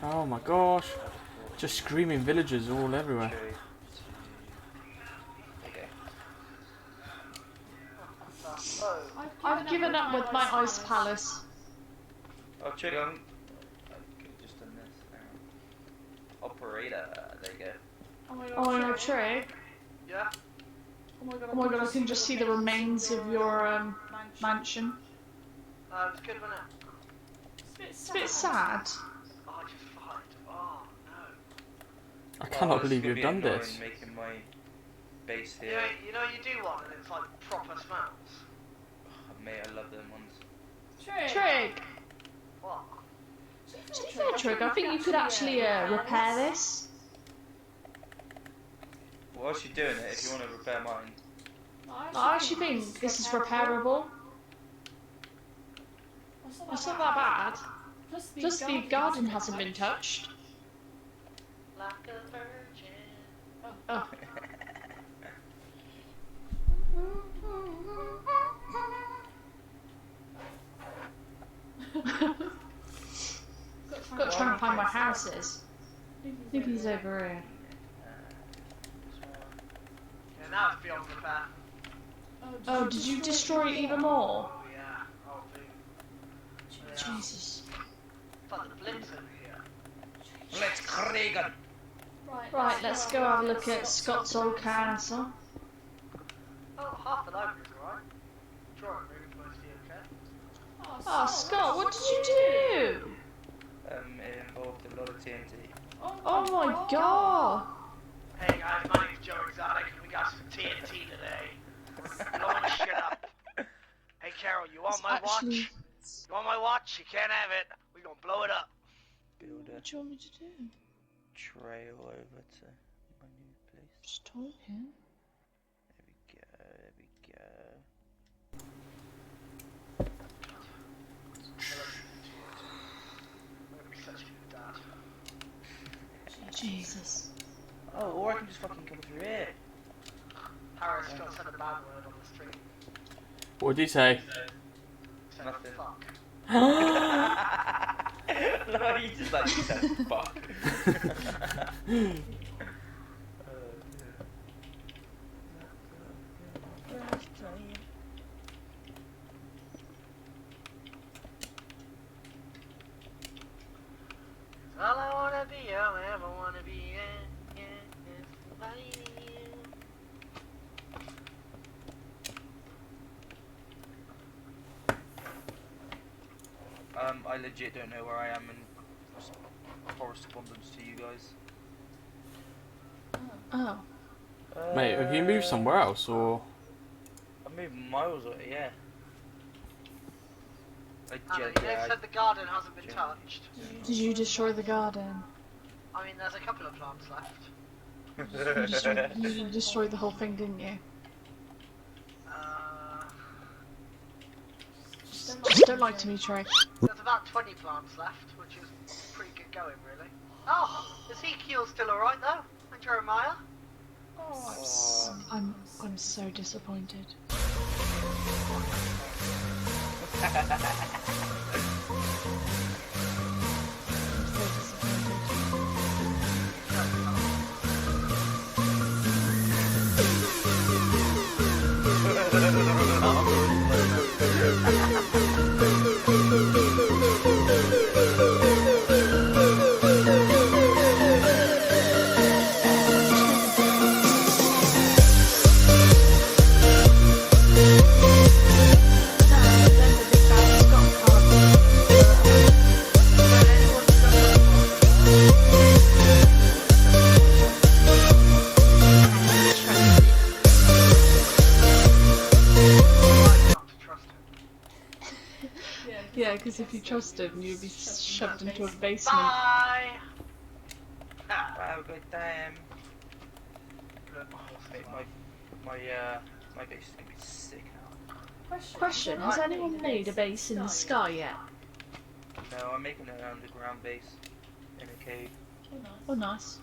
Oh my gosh. Just screaming villagers all everywhere. I've given up with my ice palace. Oh, Trig, I could have just done this. Operator, there you go. Oh my god, Trig. Yeah? Oh my god, I can just see the remains of your mansion. It's good, wasn't it? It's a bit sad. Oh, I just farted. Oh, no. I cannot believe you've done this. Making my base here. Yeah, you know you do one and it's like proper smells. Oh, mate, I love them ones. Trig! What? To be fair, Trig, I think you could actually repair this. Whilst you're doing it, if you want to repair mine. I actually think this is repairable. It's not that bad. Plus the garden hasn't been touched. Like a virgin. Oh. Got to try and find my houses. Maybe he's over here. Yeah, now it's beyond repair. Oh, did you destroy it even more? Oh, yeah. Oh, dude. Jesus. It's like the blitz over here. Let's Kragan! Right, let's go have a look at Scott's old castle. Oh, half the library's alright. Drawing room mostly okay. Oh, Scott, what did you do? It involved a lot of TNT. Oh my god! Hey guys, my name's Joe Exotic and we got some TNT today. Blowing shit up. Hey Carol, you want my watch? You want my watch? You can't have it. We're gonna blow it up. Build a What do you want me to do? trail over to my new place. Just talking. There we go, there we go. I'm gonna be such a good dad. Jesus. Oh, or I can just fucking come through here. Harris got said a bad word on the street. What did he say? Said Nothing. fuck. No, you just like you said fuck. All I wanna be, all I ever wanna be, yeah, is somebody you. I legit don't know where I am in correspondence to you guys. Oh. Mate, have you moved somewhere else or? I moved miles away, yeah. Anna, you know, said the garden hasn't been touched. Did you destroy the garden? I mean, there's a couple of plants left. You destroyed the whole thing, didn't you? Just don't lie to me, Trey. There's about 20 plants left, which is pretty good going, really. Oh, Ezekiel's still alright though, and Jeremiah. I'm so disappointed. Yeah, because if you trust him, you'd be shoved into a basement. Bye! Have a good time. Mate, my base is gonna be sick now. Question, has anyone made a base in the sky yet? No, I'm making an underground base in a cave. Oh, nice.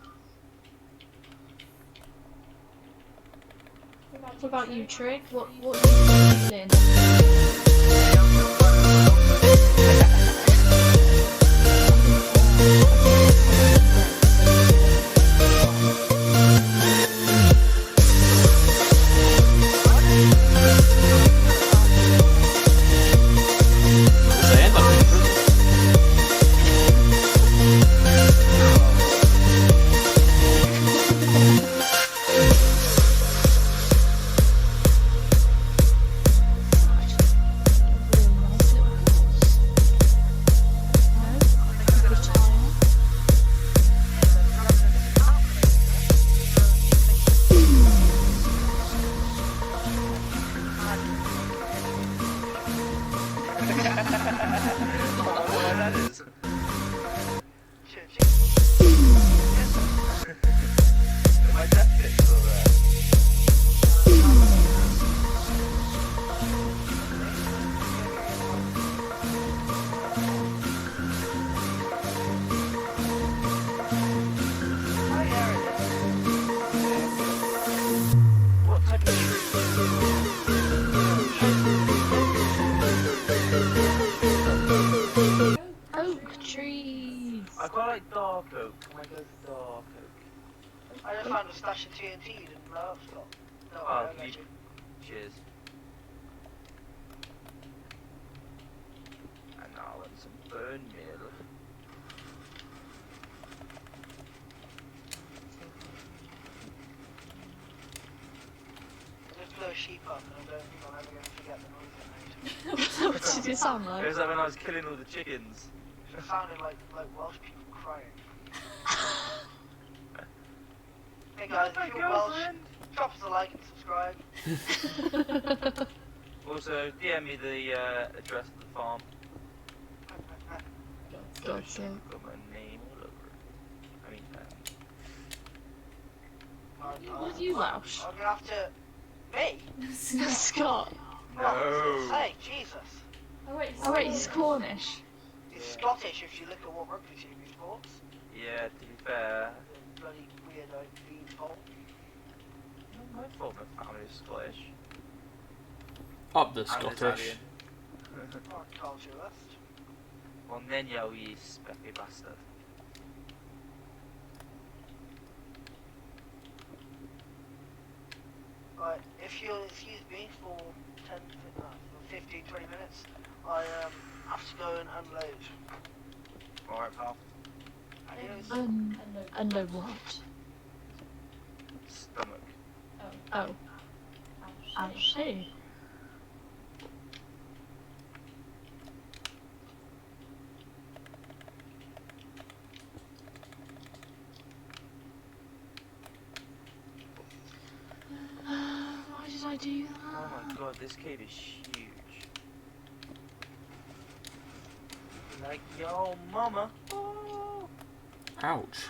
What about you, Trig? What are you doing? I quite like dark oak. Can I go for dark oak? I just found a stash of TNT you didn't know, Scott. No, Oh, I you... Cheers. And now I want some bone meal. I just blow a sheep up and I don't think I'm ever going to forget the noise it made. What did it sound It like? was like when I was killing all the chickens. It sounded like Welsh people crying. Hey guys, if you're Welsh, drop us a like and subscribe. Also, DM me the address of the farm. God's sake. Got my name all over it. I mean, What are you Welsh? I'm gonna have to... Me? Scott. Oh, I was gonna say, Jesus. Oh wait, he's Cornish. He's Scottish if you look at what rugby team he supports. Yeah, to be fair, The bloody weirdo beanpole. my fault my family is Scottish. Up the And Scottish. Italian. Not culturalist. Well, then you specky bastard. Right, if you'll excuse me for 15, 20 minutes, I have to go and unload. Alright, pal. Adios. Unload what? Stomach. Oh. I see. Why did I do that? Oh my god, this cave is huge. Like, yo, mama. Oh. Ouch.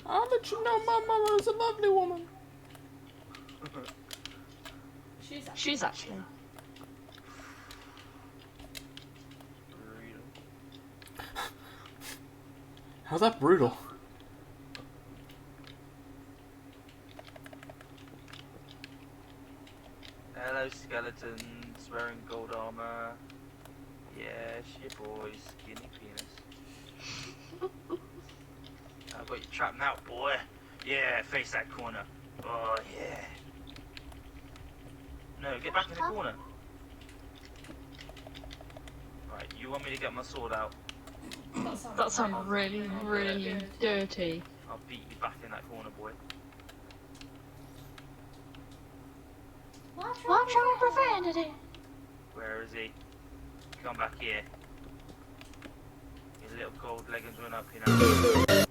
I'll let you know my mama is a lovely woman. She's actually. How's that brutal? Hello, skeletons wearing gold armor. Yes, your boy, skinny penis. I've got you trapped now, boy. Yeah, face that corner. Oh, yeah. No, get back in the corner. Right, you want me to get my sword out? That sounds really, really dirty. I'll beat you back in that corner, boy. What's wrong with profanity? Where is he? Come back here. Your little gold leggings went up, you know.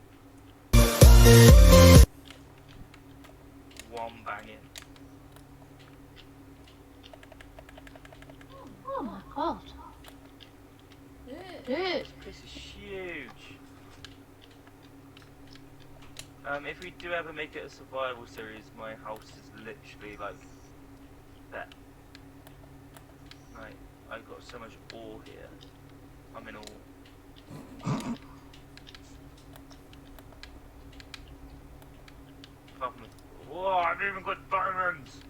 One banging. Oh my god. Dude. This is huge. If we do ever make it a survival series, my house is literally like that. Like, I've got so much ore here. I'm in ore. Whoa, I've even got diamonds!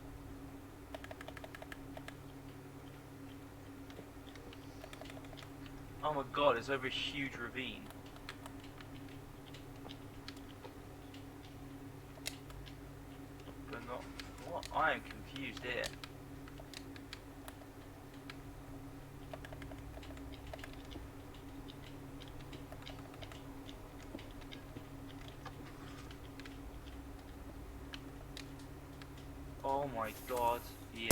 Oh my god, it's over a huge ravine. But not... What? I am confused here. Oh my god. Yeah.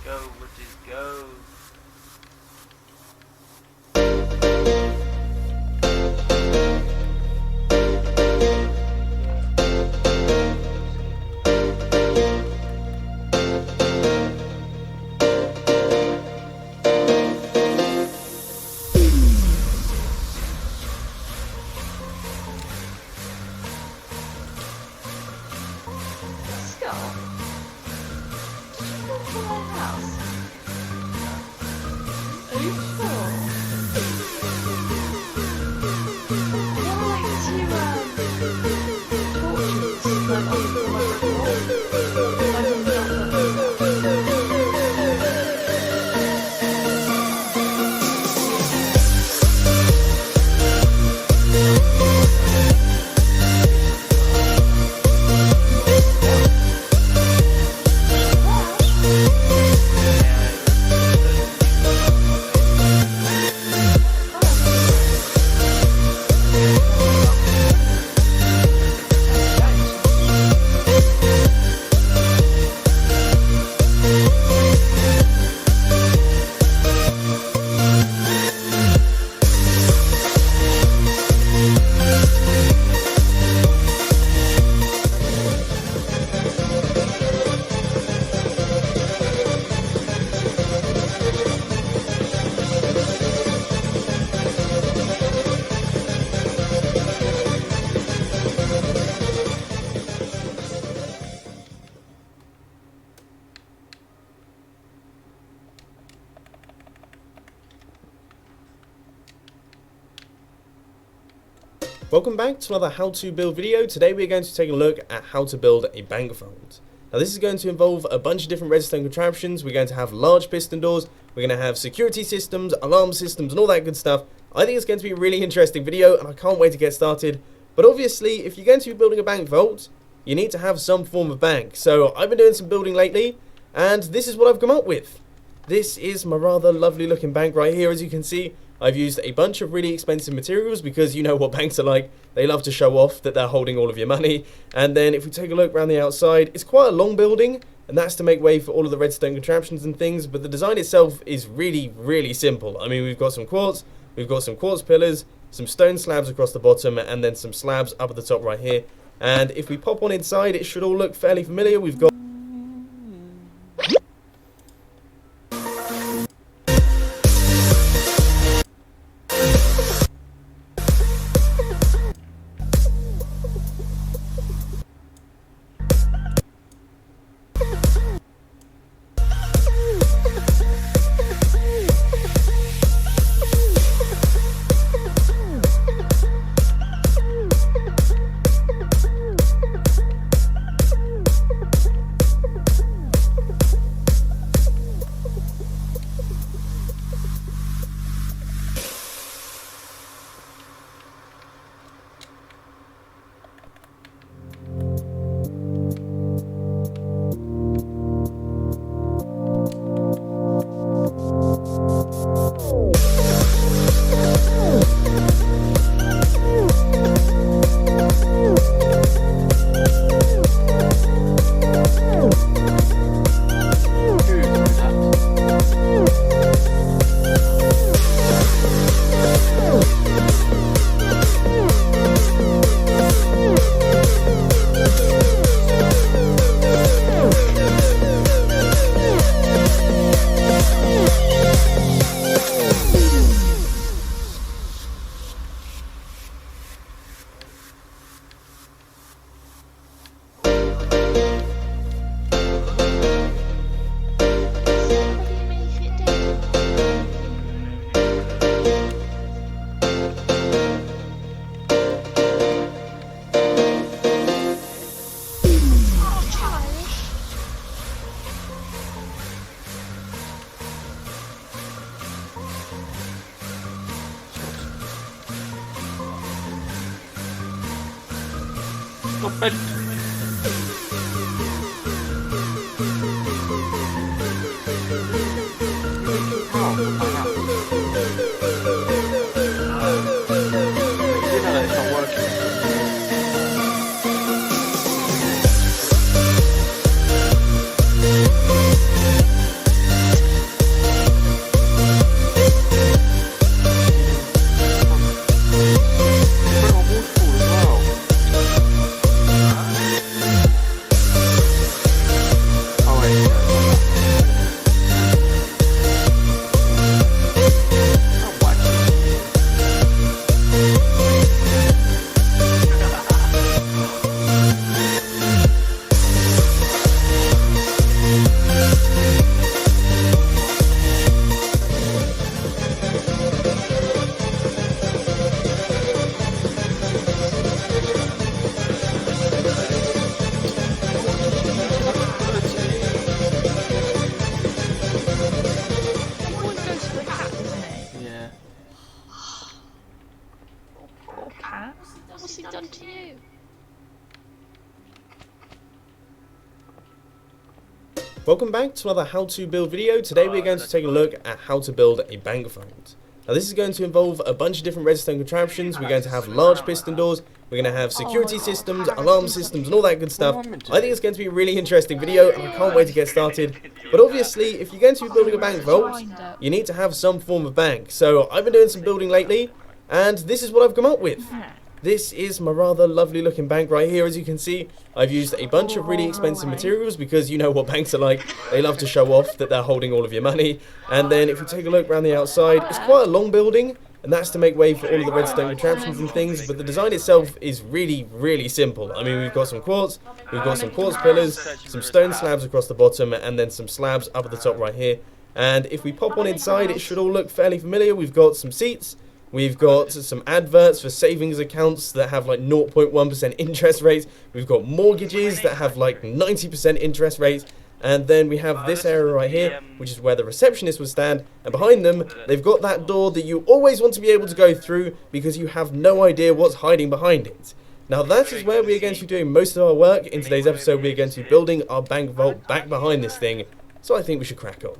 Go, witches, go. Scott, did you come to my house? Are you sure? I don't like to torture like on my report. I don't Welcome back to another how to build video. Today we're going to take a look at how to build a bank vault. Now this is going to involve a bunch of different redstone contraptions. We're going to have large piston doors, we're going to have security systems, alarm systems and all that good stuff. I think it's going to be a really interesting video and I can't wait to get started. But obviously if you're going to be building a bank vault, you need to have some form of bank. So I've been doing some building lately and this is what I've come up with. This is my rather lovely looking bank right here. As you can see, I've used a bunch of really expensive materials because you know what banks are like. They love to show off that they're holding all of your money. And then if we take a look around the outside, it's quite a long building, and that's to make way for all of the redstone contraptions and things. But the design itself is really, really simple. I mean, we've got some quartz pillars, some stone slabs across the bottom, and then some slabs up at the top right here. And if we pop on inside, it should all look fairly familiar. We've got Stop it. It's not working. Welcome back to another how to build video. Today we're going to take a look at how to build a bank vault. Now this is going to involve a bunch of different redstone contraptions. We're going to have large piston doors, we're going to have security systems, alarm systems and all that good stuff. I think it's going to be a really interesting video and I can't wait to get started. But obviously if you're going to be building a bank vault, you need to have some form of bank. So I've been doing some building lately and this is what I've come up with. This is my rather lovely looking bank right here. As you can see, I've used a bunch of really expensive materials because you know what banks are like. They love to show off that they're holding all of your money. And then if you take a look around the outside, it's quite a long building. And that's to make way for all of the redstone contraptions and things. But the design itself is really, really simple. I mean, we've got some quartz, we've got some quartz pillars, some stone slabs across the bottom, and then some slabs up at the top right here. And if we pop on inside, it should all look fairly familiar. We've got some seats. We've got some adverts for savings accounts that have like 0.1% interest rates. We've got mortgages that have like 90% interest rates. And then we have this area right here, which is where the receptionist would stand. And behind them, they've got that door that you always want to be able to go through because you have no idea what's hiding behind it. Now that is where we are going to be doing most of our work. In today's episode, we are going to be building our bank vault back behind this thing. So I think we should crack on.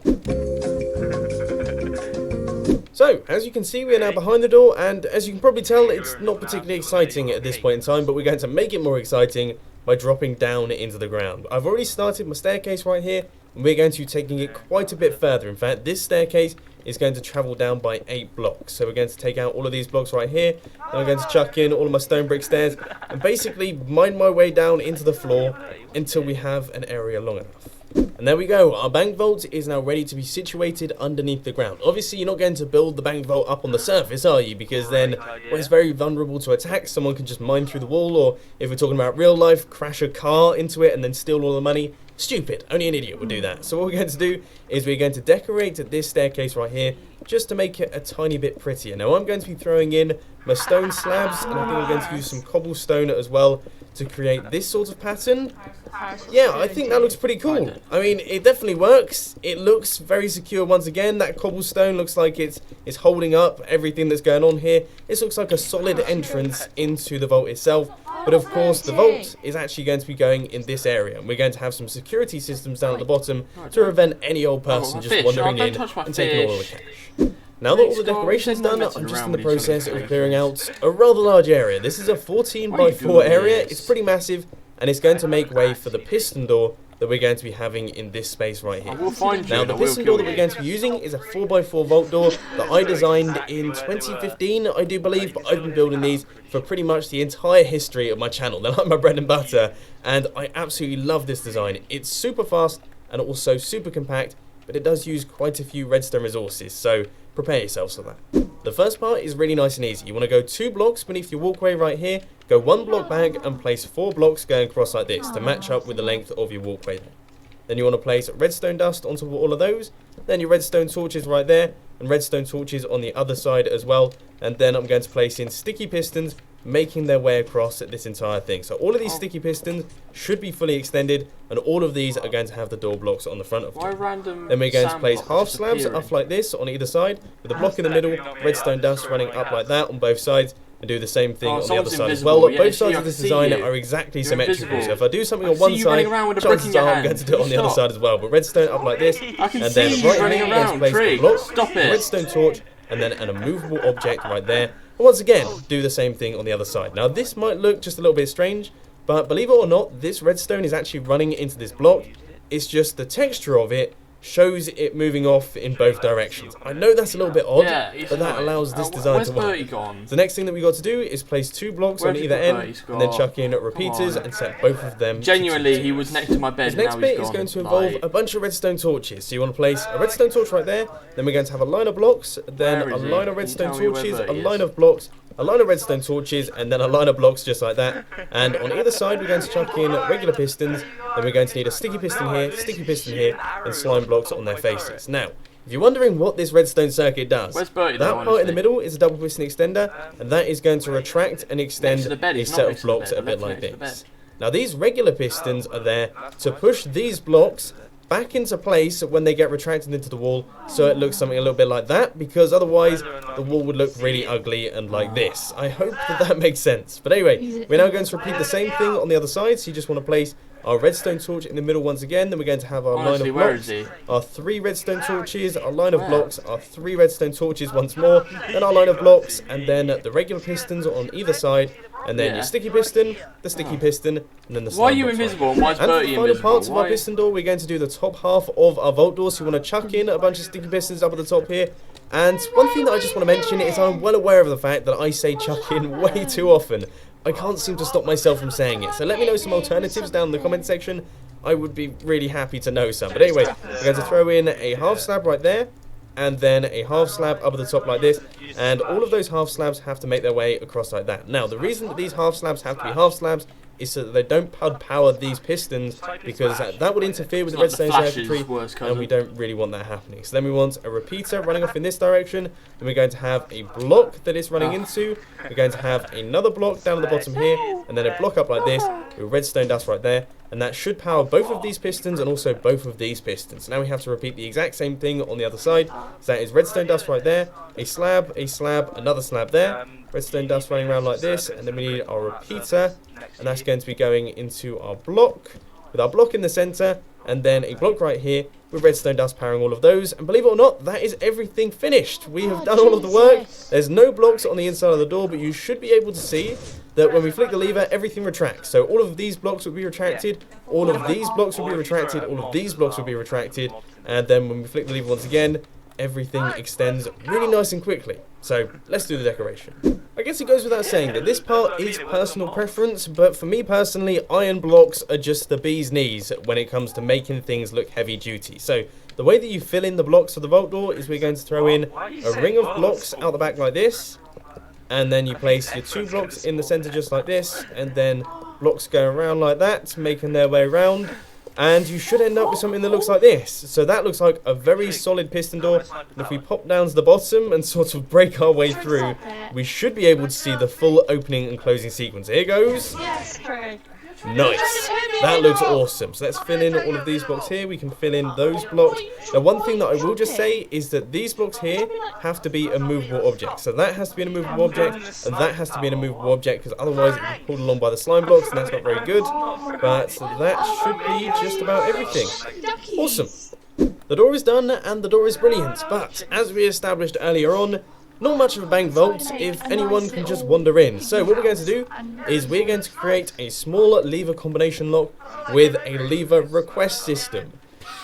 So, as you can see, we are now behind the door, and as you can probably tell, it's not particularly exciting at this point in time, but we're going to make it more exciting by dropping down into the ground. I've already started my staircase right here, and we're going to be taking it quite a bit further. In fact, this staircase is going to travel down by 8 blocks. So we're going to take out all of these blocks right here, and I'm going to chuck in all of my stone brick stairs, and basically mine my way down into the floor until we have an area long enough. And there we go, our bank vault is now ready to be situated underneath the ground. Obviously you're not going to build the bank vault up on the surface, are you? Because then, well, it's very vulnerable to attack. Someone can just mine through the wall, or if we're talking about real life, crash a car into it and then steal all the money. Stupid, only an idiot would do that. So what we're going to do is we're going to decorate this staircase right here just to make it a tiny bit prettier. Now I'm going to be throwing in my stone slabs, and I think I'm going to use some cobblestone as well to create this sort of pattern. Yeah, I think that looks pretty cool. I mean, it definitely works. It looks very secure once again. That cobblestone looks like it's holding up everything that's going on here. This looks like a solid entrance into the vault itself. But of course, the vault is actually going to be going in this area. And we're going to have some security systems down at the bottom to prevent any old person just wandering in and taking all of the cash. Now that all the decoration's done, I'm just in the process of clearing out a rather large area. This is a 14 by 4 area. It's pretty massive, and it's going to make way for the piston door that we're going to be having in this space right here. Now the piston door that we're going to be using is a 4x4 vault door that I designed in 2015, I do believe, but I've been building these for pretty much the entire history of my channel. They're like my bread and butter, and I absolutely love this design. It's super fast and also super compact, but it does use quite a few redstone resources, so prepare yourselves for that. The first part is really nice and easy. You want to go 2 blocks beneath your walkway right here, go 1 block back and place 4 blocks going across like this to match up with the length of your walkway there. Then you want to place redstone dust on top of all of those, then your redstone torches right there, and redstone torches on the other side as well, and then I'm going to place in sticky pistons making their way across this entire thing. So all of these sticky pistons should be fully extended, and all of these are going to have the door blocks on the front of them. Then we're going to place half slabs up like this on either side, with a block in the middle, redstone dust running up like that on both sides, and do the same thing on the other side as well. Both sides of this design are exactly symmetrical, so if I do something on one side, chances are I'm going to do it on the other side as well. But redstone up like this, and then right here I'm going to place a block, a redstone torch, and then an immovable object right there. And once again, do the same thing on the other side. Now this might look just a little bit strange, but believe it or not, this redstone is actually running into this block. It's just the texture of it shows it moving off in both directions. I know that's a little bit odd, but that allows this design to work. The next thing that we got to do is place 2 blocks on either end, and then chuck in repeaters and set both of them. Genuinely, he was next to my bed. This next bit is going to involve a bunch of redstone torches. So you want to place a redstone torch right there, then we're going to have a line of blocks, then a line of redstone torches, a line of blocks, a line of redstone torches, and then a line of blocks just like that. And on either side we're going to chuck in regular pistons, then we're going to need a sticky piston here, and slime blocks on their faces. Now, if you're wondering what this redstone circuit does, that part in the middle is a double piston extender, and that is going to retract and extend a set of blocks a bit like this. Now these regular pistons are there to push these blocks back into place when they get retracted into the wall, so it looks something a little bit like that, because otherwise the wall would look really ugly and like this. I hope that makes sense. But anyway, we're now going to repeat the same thing on the other side, so you just want to place our redstone torch in the middle once again. Then we're going to have our Honestly, line of where blocks, is he? our 3 redstone torches, our line of blocks, our 3 redstone torches once more, then our line of blocks, and then the regular pistons on either side, and then your sticky piston, the sticky piston, and then the slime Why are you blocks right invisible? here. And why is And for Bertie the final invisible? parts of our Why? piston door, we're going to do the top half of our vault door. So you want to chuck in a bunch of sticky pistons up at the top here. And one thing that I just want to mention is I'm well aware of the fact that I say chuck in way too often. I can't seem to stop myself from saying it. So let me know some alternatives down in the comment section. I would be really happy to know some. But anyway, we're going to throw in a half slab right there, and then a half slab up at the top like this, and all of those half slabs have to make their way across like that. Now, the reason that these half slabs have to be half slabs is so that they don't power these pistons, because that would interfere with the redstone circuitry, and we don't really want that happening. So then we want a repeater running off in this direction, and we're going to have a block that it's running into, we're going to have another block down at the bottom here, and then a block up like this with redstone dust right there, and that should power both of these pistons and also both of these pistons. Now we have to repeat the exact same thing on the other side. So that is redstone dust right there, a slab, another slab there, redstone dust running around like this, and then we need our repeater, and that's going to be going into our block, with our block in the center, and then a block right here with redstone dust powering all of those. And believe it or not, that is everything finished. We have done all of the work. There's no blocks on the inside of the door, but you should be able to see that when we flick the lever, everything retracts. So all of these blocks will be retracted, all of these blocks will be retracted, all of these blocks will be retracted, and then when we flick the lever once again, everything extends really nice and quickly. So let's do the decoration. I guess it goes without saying that this part is personal preference, but for me personally, iron blocks are just the bee's knees when it comes to making things look heavy duty. So the way that you fill in the blocks of the vault door is we're going to throw in a ring of blocks out the back like this, and then you place your 2 blocks in the center just like this, and then blocks go around like that, making their way around, and you should end up with something that looks like this. So that looks like a very solid piston door, and if we pop down to the bottom and sort of break our way through, we should be able to see the full opening and closing sequence. Here goes. Nice. That looks awesome. So let's fill in all of these blocks here. We can fill in those blocks. Now, one thing that I will just say is that these blocks here have to be a movable object. So that has to be an immovable object, and that has to be an immovable object, because otherwise it will be pulled along by the slime blocks, and that's not very good. But that should be just about everything. Awesome. The door is done, and the door is brilliant. But as we established earlier on, not much of a bank vault if anyone can just wander in. So what we're going to do is we're going to create a small lever combination lock with a lever request system.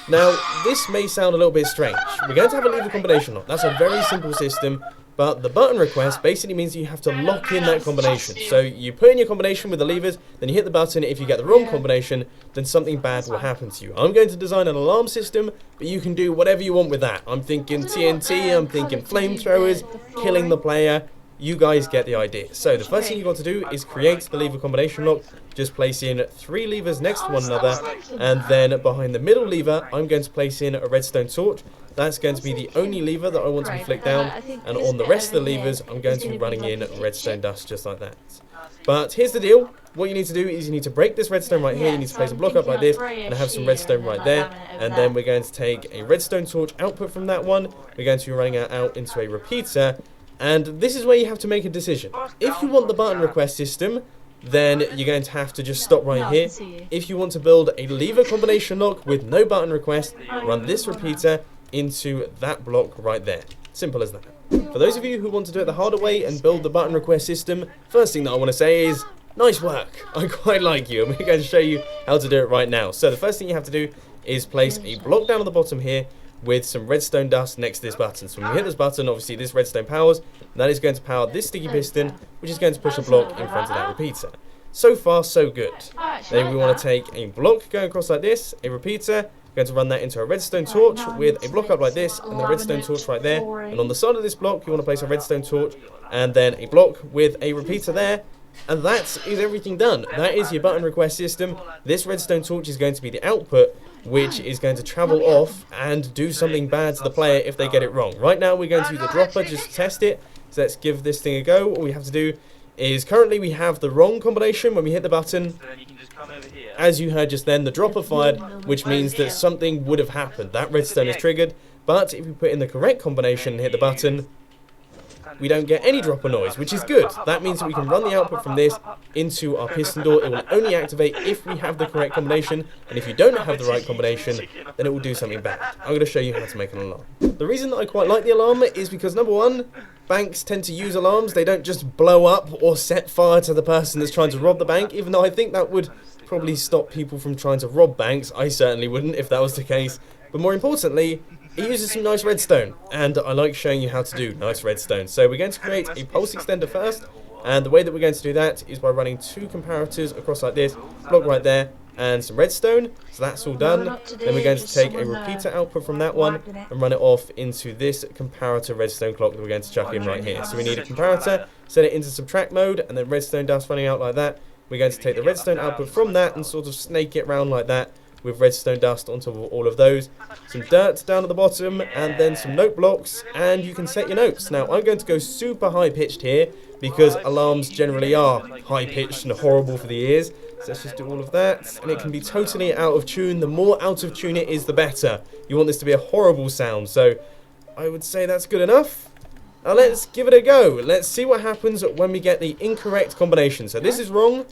Now, this may sound a little bit strange. We're going to have a lever combination lock. That's a very simple system, but the button request basically means you have to lock in that combination. So you put in your combination with the levers, then you hit the button. If you get the wrong combination, then something bad will happen to you. I'm going to design an alarm system, but you can do whatever you want with that. I'm thinking TNT, I'm thinking flamethrowers, killing the player. You guys get the idea. So the first thing you've got to do is create the lever combination lock. Just place in 3 levers next to one another, and then behind the middle lever, I'm going to place in a redstone torch. That's going to be the only lever that I want to be flicked down, and on the rest of the levers, I'm going to be running in redstone dust just like that. But here's the deal. What you need to do is you need to break this redstone right here. You need to place a block up like this, and have some redstone right there. And then we're going to take a redstone torch output from that one. We're going to be running it out into a repeater. And this is where you have to make a decision. If you want the button request system, then you're going to have to just stop right here. If you want to build a lever combination lock with no button request, run this repeater into that block right there. Simple as that. For those of you who want to do it the harder way and build the button request system, first thing that I want to say is, nice work. I quite like you, and we're going to show you how to do it right now. So the first thing you have to do is place a block down at the bottom here with some redstone dust next to this button. So when we hit this button, obviously this redstone powers, and that is going to power this sticky piston, which is going to push a block in front of that repeater. So far, so good. Then we want to take a block going across like this, a repeater, going to run that into a redstone torch with a block up like this, and the redstone torch right there. And on the side of this block, you want to place a redstone torch, and then a block with a repeater there. And that is everything done. That is your button request system. This redstone torch is going to be the output, which is going to travel off and do something bad to the player if they get it wrong. Right now, we're going to use the dropper just to test it. So let's give this thing a go. All we have to do is, currently we have the wrong combination. When we hit the button, as you heard just then, the dropper fired, which means that something would have happened. That redstone is triggered. But if we put in the correct combination and hit the button, we don't get any drop of noise, which is good. That means that we can run the output from this into our piston door. It will only activate if we have the correct combination, and if you don't have the right combination, then it will do something bad. I'm going to show you how to make an alarm. The reason that I quite like the alarm is because, number one, banks tend to use alarms. They don't just blow up or set fire to the person that's trying to rob the bank, even though I think that would probably stop people from trying to rob banks. I certainly wouldn't if that was the case. But more importantly, it uses some nice redstone, and I like showing you how to do nice redstone. So we're going to create a pulse extender first, and the way that we're going to do that is by running 2 comparators across like this, block right there, and some redstone. So that's all done. Then we're going to take a repeater output from that one and run it off into this comparator redstone clock that we're going to chuck in right here. So we need a comparator, set it into subtract mode, and then redstone dust running out like that. We're going to take the redstone output from that and sort of snake it round like that with redstone dust on top of all of those. Some dirt down at the bottom, and then some note blocks, and you can set your notes. Now, I'm going to go super high-pitched here because alarms generally are high-pitched and horrible for the ears. So let's just do all of that, and it can be totally out of tune. The more out of tune it is, the better. You want this to be a horrible sound, so I would say that's good enough. Now let's give it a go. Let's see what happens when we get the incorrect combination. So this is wrong.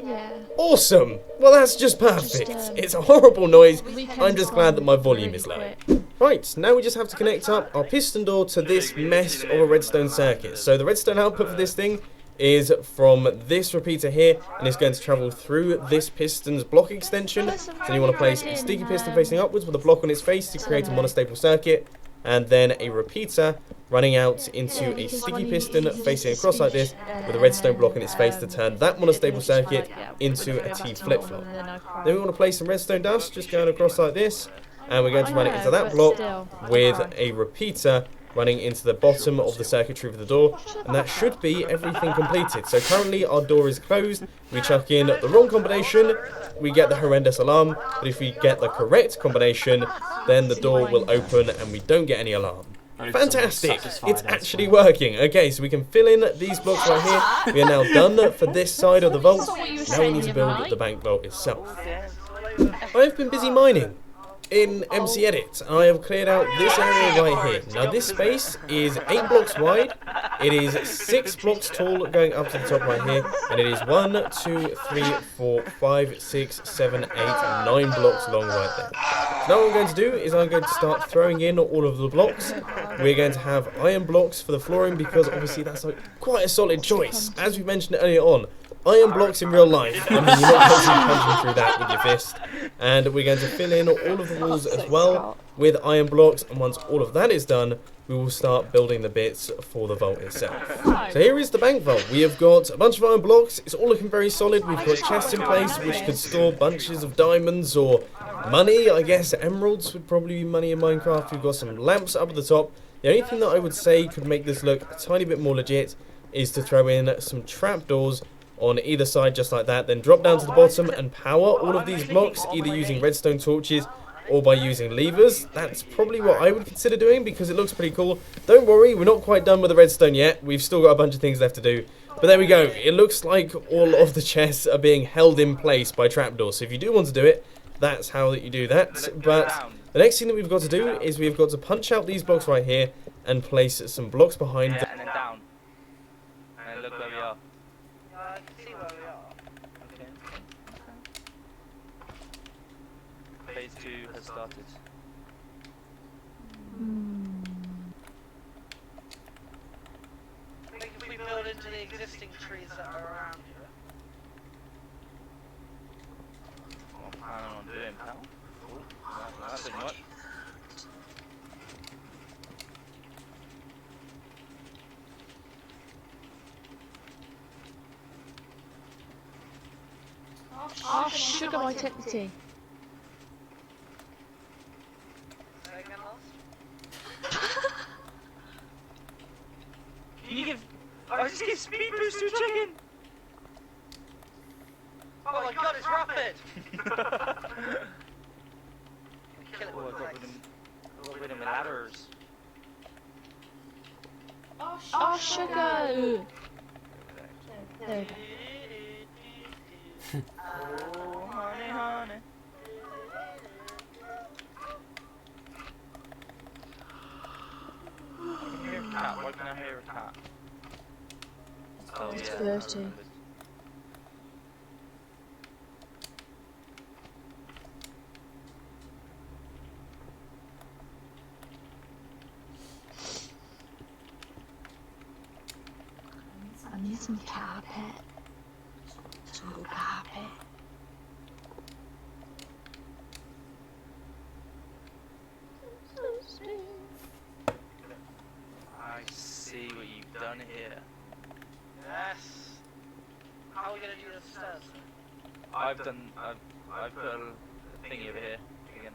Yeah. Awesome! Well, that's just perfect. It's a horrible noise. I'm just glad that my volume is low. Right, now we just have to connect up our piston door to this mess of a redstone circuit. So the redstone output for this thing is from this repeater here, and it's going to travel through this piston's block extension. So you want to place a sticky piston facing upwards with a block on its face to create a monostable circuit, and then a repeater running out into a sticky piston facing across like this with a redstone block in its face to turn that monostable circuit into a T flip-flop. Then we want to place some redstone dust just going across like this, and we're going to run it into that block with a repeater running into the bottom of the circuitry for the door, and that should be everything completed. So currently our door is closed. We chuck in the wrong combination, we get the horrendous alarm, but if we get the correct combination, then the door will open and we don't get any alarm. Fantastic! It's actually working. Okay, so we can fill in these blocks right here. We are now done for this side of the vault. Now we need to build the bank vault itself. I've been busy mining in MC Edit. I have cleared out this area right here. Now this space is 8 blocks wide, it is 6 blocks tall going up to the top right here, and it is 1, 2, 3, 4, 5, 6, 7, 8, 9 blocks long right there. So now what I'm going to do is I'm going to start throwing in all of the blocks. We're going to have iron blocks for the flooring because obviously that's quite a solid choice. As we mentioned earlier on, iron blocks in real life. I mean, you're not going to be punching through that with your fist. And we're going to fill in all of the walls as well with iron blocks. And once all of that is done, we will start building the bits for the vault itself. So here is the bank vault. We have got a bunch of iron blocks. It's all looking very solid. We've got chests in place which could store bunches of diamonds or money. I guess emeralds would probably be money in Minecraft. We've got some lamps up at the top. The only thing that I would say could make this look a tiny bit more legit is to throw in some trapdoors on either side just like that, then drop down to the bottom and power all of these blocks either using redstone torches or by using levers. That's probably what I would consider doing because it looks pretty cool. Don't worry, we're not quite done with the redstone yet. We've still got a bunch of things left to do. But there we go. It looks like all of the chests are being held in place by trapdoors. So if you do want to do it, that's how you do that. But the next thing that we've got to do is we've got to punch out these blocks right here and place some blocks behind them. And then down. And look where we are. I can see where we are. Okay. Phase 2 has started. We build into the existing trees that are around here. What I'm planning on doing, pal? Ooh, that's pretty much. Oh, sugar, I take the tea. Can you give... I just give speed boost to a chicken! Oh my god, it's rapid! Kill it Oh, with I legs. got rid of my ladders. Oh, sugar! There we go. Oh, honey, honey. hear a cat. Oh It's yeah. I 30. remembered. I need some carpet. Some good carpet. I see what you've done here. Yes. How are we gonna do this stairs? I've put a thingy over here again.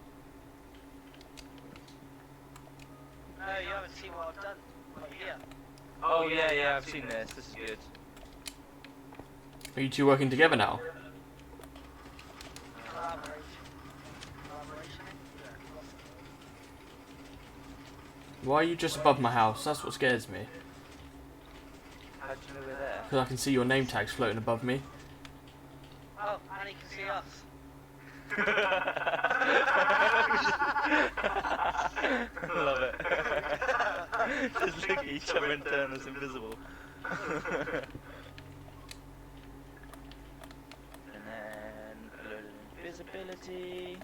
No, you haven't seen what I've done. Right here. Oh yeah, I've seen this. This is good. Are you two working together now? Collaboration. Collaboration? Why are you just above my house? That's what scares me. How'd you know we're there? Because I can see your name tags floating above me. Oh, and he can see us. Love it. Just look at each other and turn us invisible. And then a load of invisibility.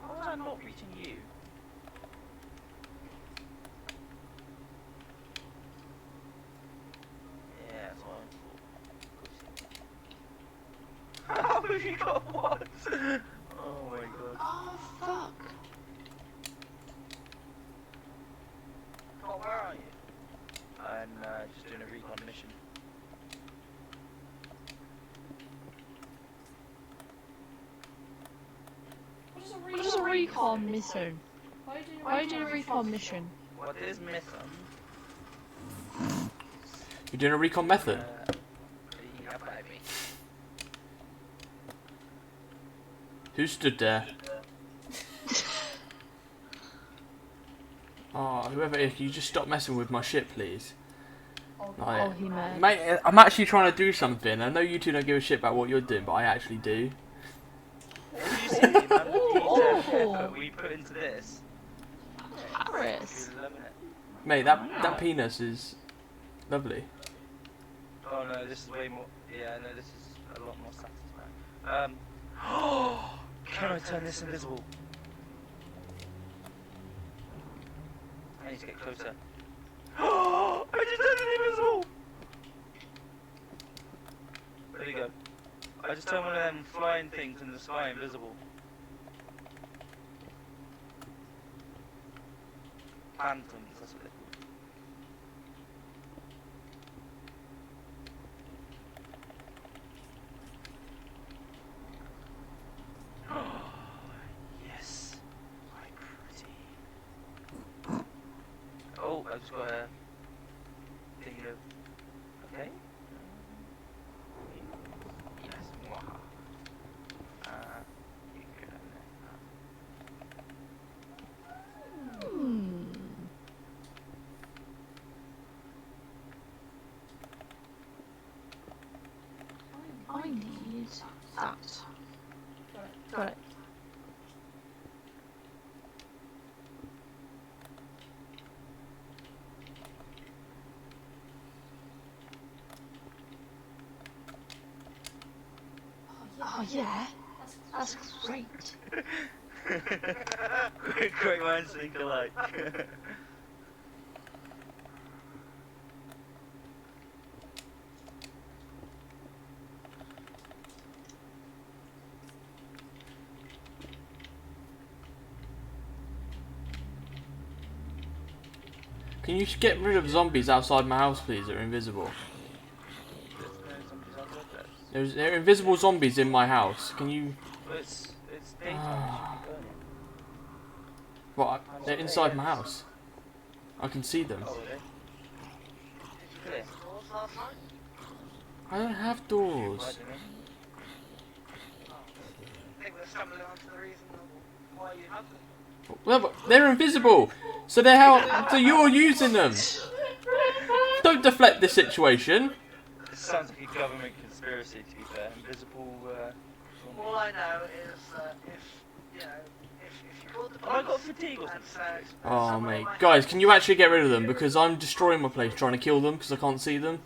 How was I not reaching you? Yeah, that's what I'm for. How have you got what? Oh my god. Oh, fuck. Oh, where are you? I'm just doing a recon mission. What is a recon mission? Why are you doing a recon mission? What is mission? You're doing a recon method? Yeah, baby. Who stood there? Oh, whoever it is, can you just stop messing with my shit, please? Like, Oh, he may. mate, I'm actually trying to do something. I know you two don't give a shit about what you're doing, but I actually do. Have you seen the amount of detail effort we put into this? Paris. You're loving it. Mate, that penis is lovely. Oh no, this is way more. Yeah, no, this is a lot more satisfying. Can I turn this invisible? I need to get closer. I just turned it invisible! There you go. I just turned one of them flying things in the sky invisible. Phantoms, that's what they're called. Yes, my pretty. Oh, I just got a thing of. Okay. Yes, mwaha. You can go down there. Hmm. I need that. Got it. Oh yeah, that's great. Great minds think alike. Can you get rid of zombies outside my house, please? That are invisible. There are invisible zombies in my house. Can you? It's daytime. What? They're inside my house. I can see them. Oh, really? Clear. Doors last night? I don't have doors. What do you mean? I think we're stumbling onto the reason why you have them. Well, but they're invisible. So so you're using them. Don't deflect this situation. Sounds like a government conspiracy, to be fair. Invisible. All I know is that if you called the Have I police got fatigue or and something? said, Oh someone mate, in my guys, house- can you actually get rid of them because I'm destroying my place trying to kill them because I can't see them.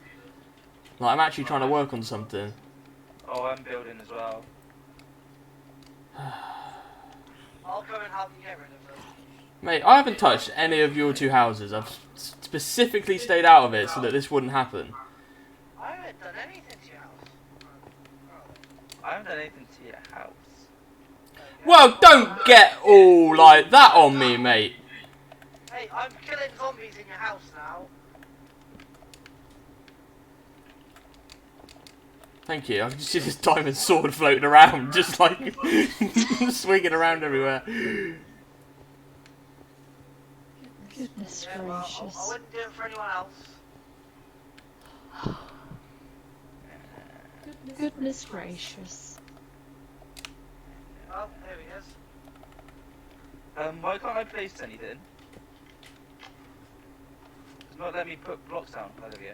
Like I'm actually trying to work on something. Oh, I'm building as well. I'll come and help you get rid of them. Mate, I haven't touched any of your two houses. I've specifically stayed out of it so that this wouldn't happen. I haven't done anything to your house. I haven't done anything to your house. Well, don't get all like that on me, mate. Hey, I'm killing zombies in your house now. Thank you. I can just see this diamond sword floating around, just like swinging around everywhere. Goodness Yeah, well, I gracious. wouldn't do it for anyone else. Goodness gracious. Oh, there he is. Why can't I place anything? It's not letting me put blocks down. Oh, there we go.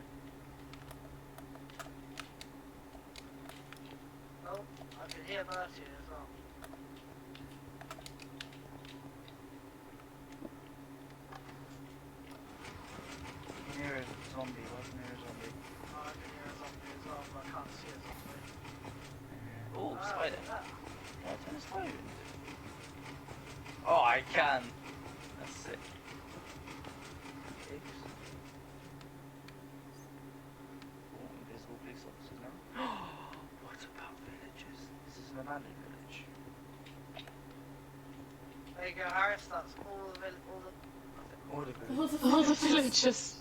Oh, I can hear Bertie as well. Near a zombie. Why isn't there a zombie? Oh, I can hear a zombie as well, but I can't see a zombie. Oh, Ah, spider. look at that. Why turn a spider into? Oh, I can. That's sick. Pigs. Oh, invisible police officers now. What about villages? This is an abandoned village. There you go, Harris. That's all the All the villages. All the villagers.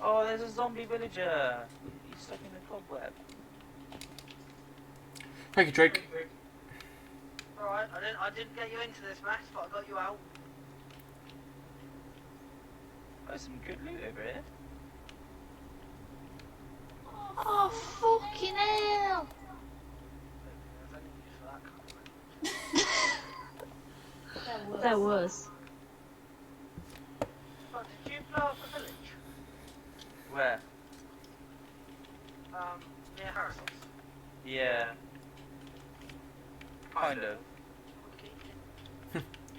Oh, there's a zombie villager. He's stuck in a cobweb. Thank you, Drake. Alright, I didn't get you into this mess, but I got you out. There's some good loot over here. Oh, fucking hell. There's any use for that kind of There was. But did you blow up a village? Where? Near Harrison's. Yeah. Kind of.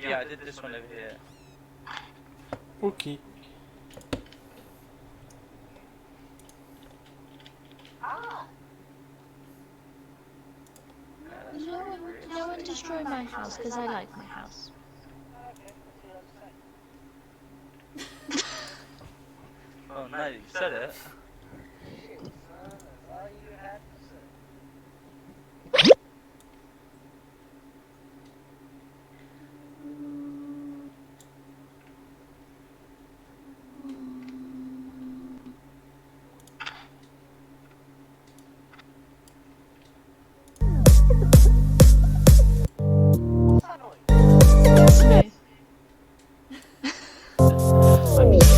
Yeah, I did this one over here. Okay. Ah! No one destroy my house because I like my house. Okay, let's see what I'm Oh no, you said it. saying. Shit, son, that's all you had to say. What's that noise? It's me. I'm just...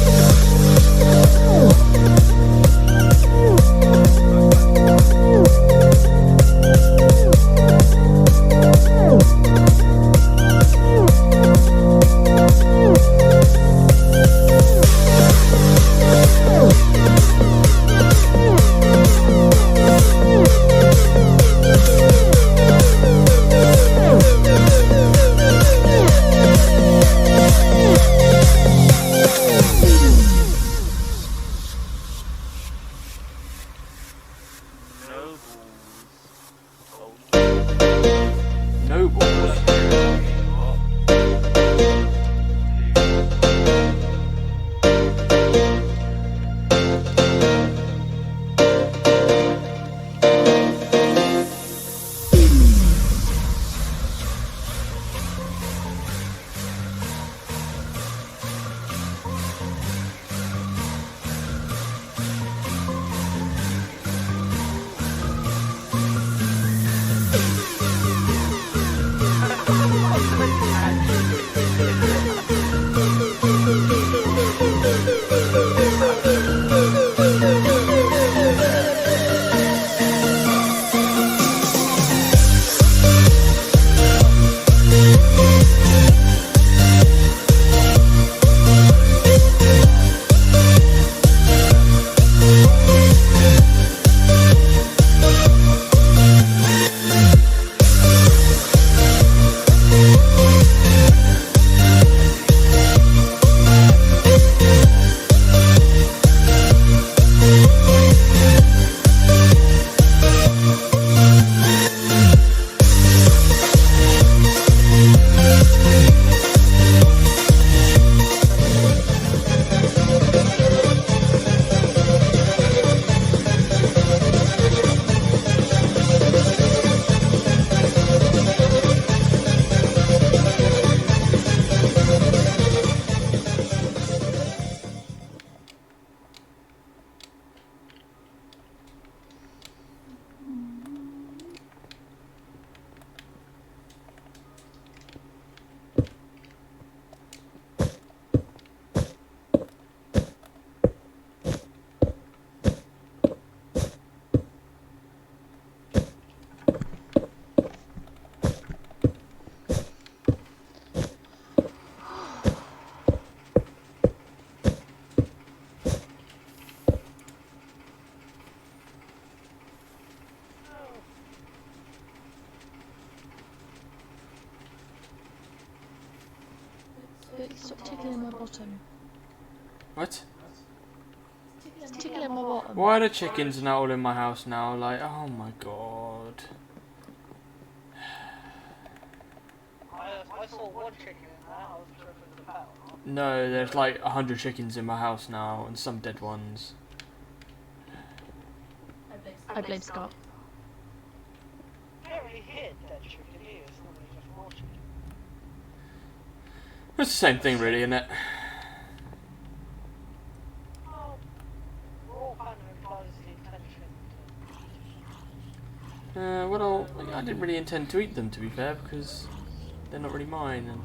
tickling my bottom. What? It's tickling my bottom. Why are the chickens now all in my house now? Like, oh my god. I saw one chicken in there. I wasn't sure if it was a pet or not. No, there's like 100 chickens in my house now, and some dead ones. I blame Scott. You don't really hear dead chicken, do you? It's normally just raw chicken. It's the same thing, really, isn't it? Well, raw kind of implies the intention. Well, I didn't really intend to eat them, to be fair, because they're not really mine, and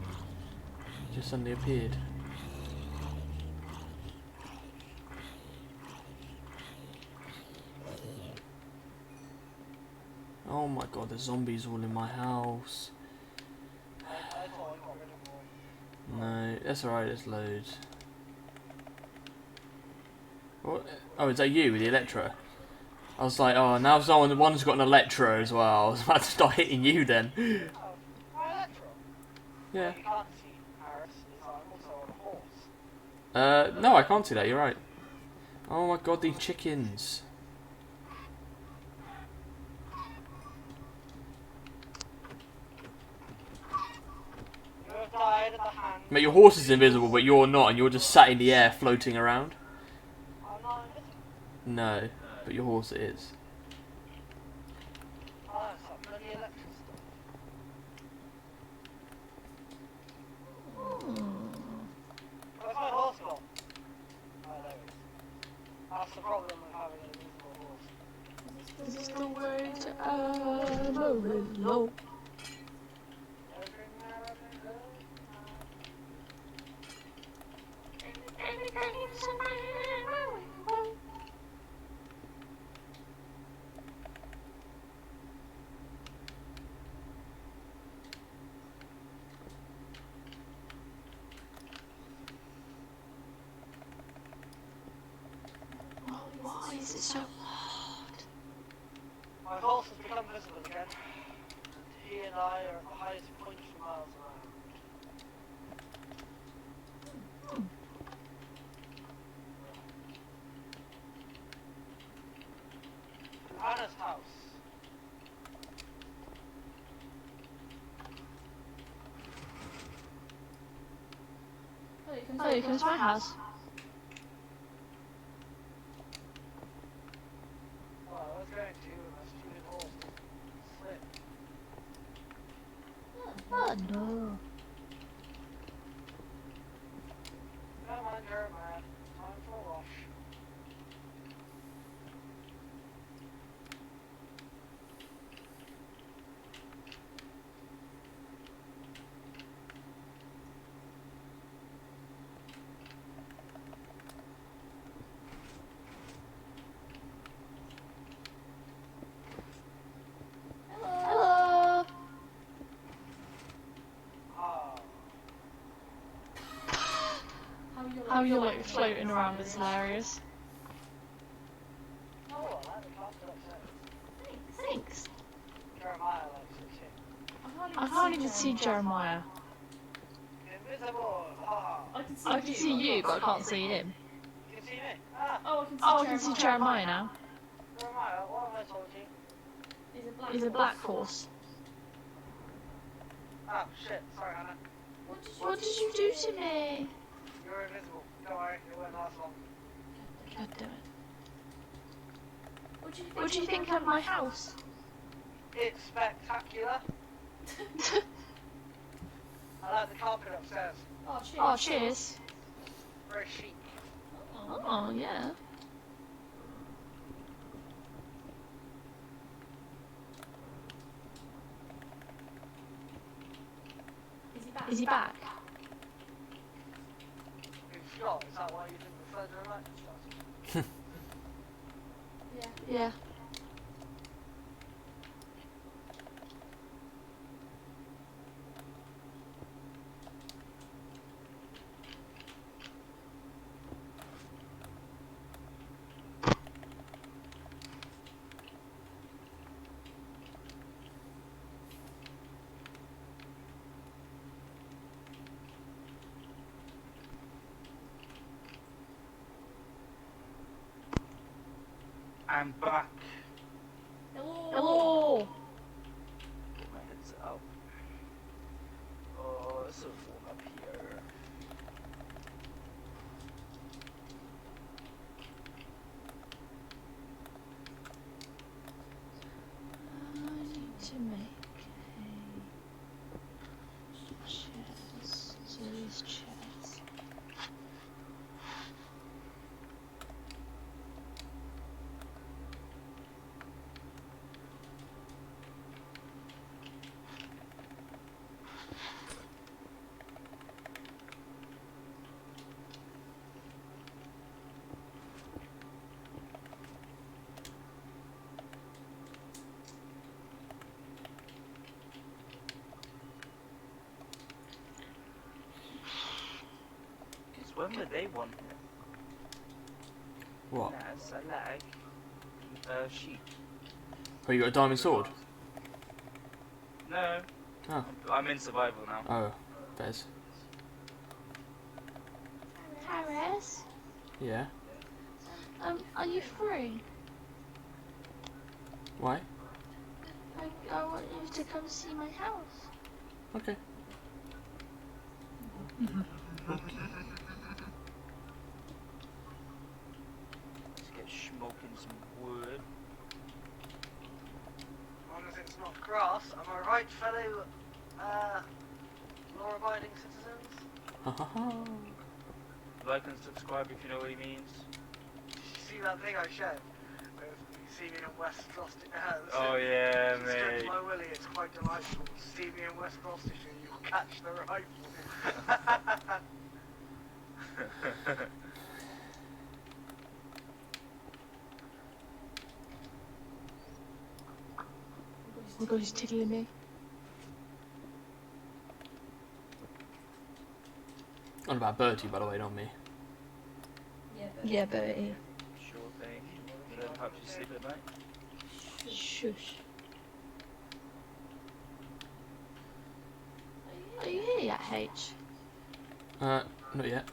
just suddenly appeared. Oh my god, there's zombies all in my house. I thought I got rid of all. No, that's alright, there's loads. What? Oh, is that you with the Electra? I was like, oh, now one's got an Electra as well. I was about to start hitting you then. Oh, Electro. Yeah. You can't see Harris is also on a horse. No, I can't see that, you're right. Oh my god, these chickens. You have died at the hand. Mate, your horse is invisible, but you're not, and you're just sat in the air floating around. I'm not invisible. No, but your horse is. Oh, that's some bloody electric stuff. Where's my horse gone? Oh, there it is. That's the problem with having an invisible horse. This is the way to Amarillo. Why is it so hard? My horse has become visible again. And he and I are at the highest point for miles around. Anna's house. Oh, here comes my house. Well, I was going to, and my stupid horse slipped. Oh no. Come on, Jeremiah. Time for a wash. Hello. Ah. How you're like floating around is hilarious. Oh, well, that can't upset. Thanks. Jeremiah likes it too. I can't even see Jeremiah. Invisible! Ah. I can see you, but I can't see him. You can see me? Ah! Oh, I can see Jeremiah now. Jeremiah, what have I told you? He's a black horse. Oh, shit. Sorry, Hannah. What did you do to me? You're invisible. Don't worry, it won't last long. God damn it. What do you think of my house? It's spectacular. I like the carpet upstairs. Oh, cheers. Very chic. Oh, yeah. Is he back? In Scott, is that why you didn't refer to him like that? Yeah. I'm back. Hello. Put my headset out. Oh, it's so warm up here. I need to make a chest. So these chests. Because when were they one here? What? Nice, I like. Sheep. Oh, you got a diamond sword? No. Oh. I'm in survival now. Oh, Bez. Harris, Yeah. are you free? Why? I want you to come see my house. Okay. Let's get smoking some wood. As long as it's not grass, am I right, fellow law-abiding citizens? Ha ha ha. Like and subscribe if you know what he means. Did you see that thing I shared? With Stevie and West Gloucestershire. Oh yeah, If you stretch mate. my willy, it's quite delightful. Stevie and West Gloucestershire, you'll catch the rifle. Oh god, he's tickling me. On about Bertie, by the way, not me. Yeah, Bertie. Sure thing. Then helps you sleep at night. Shush. Are you here yet, H? Not yet.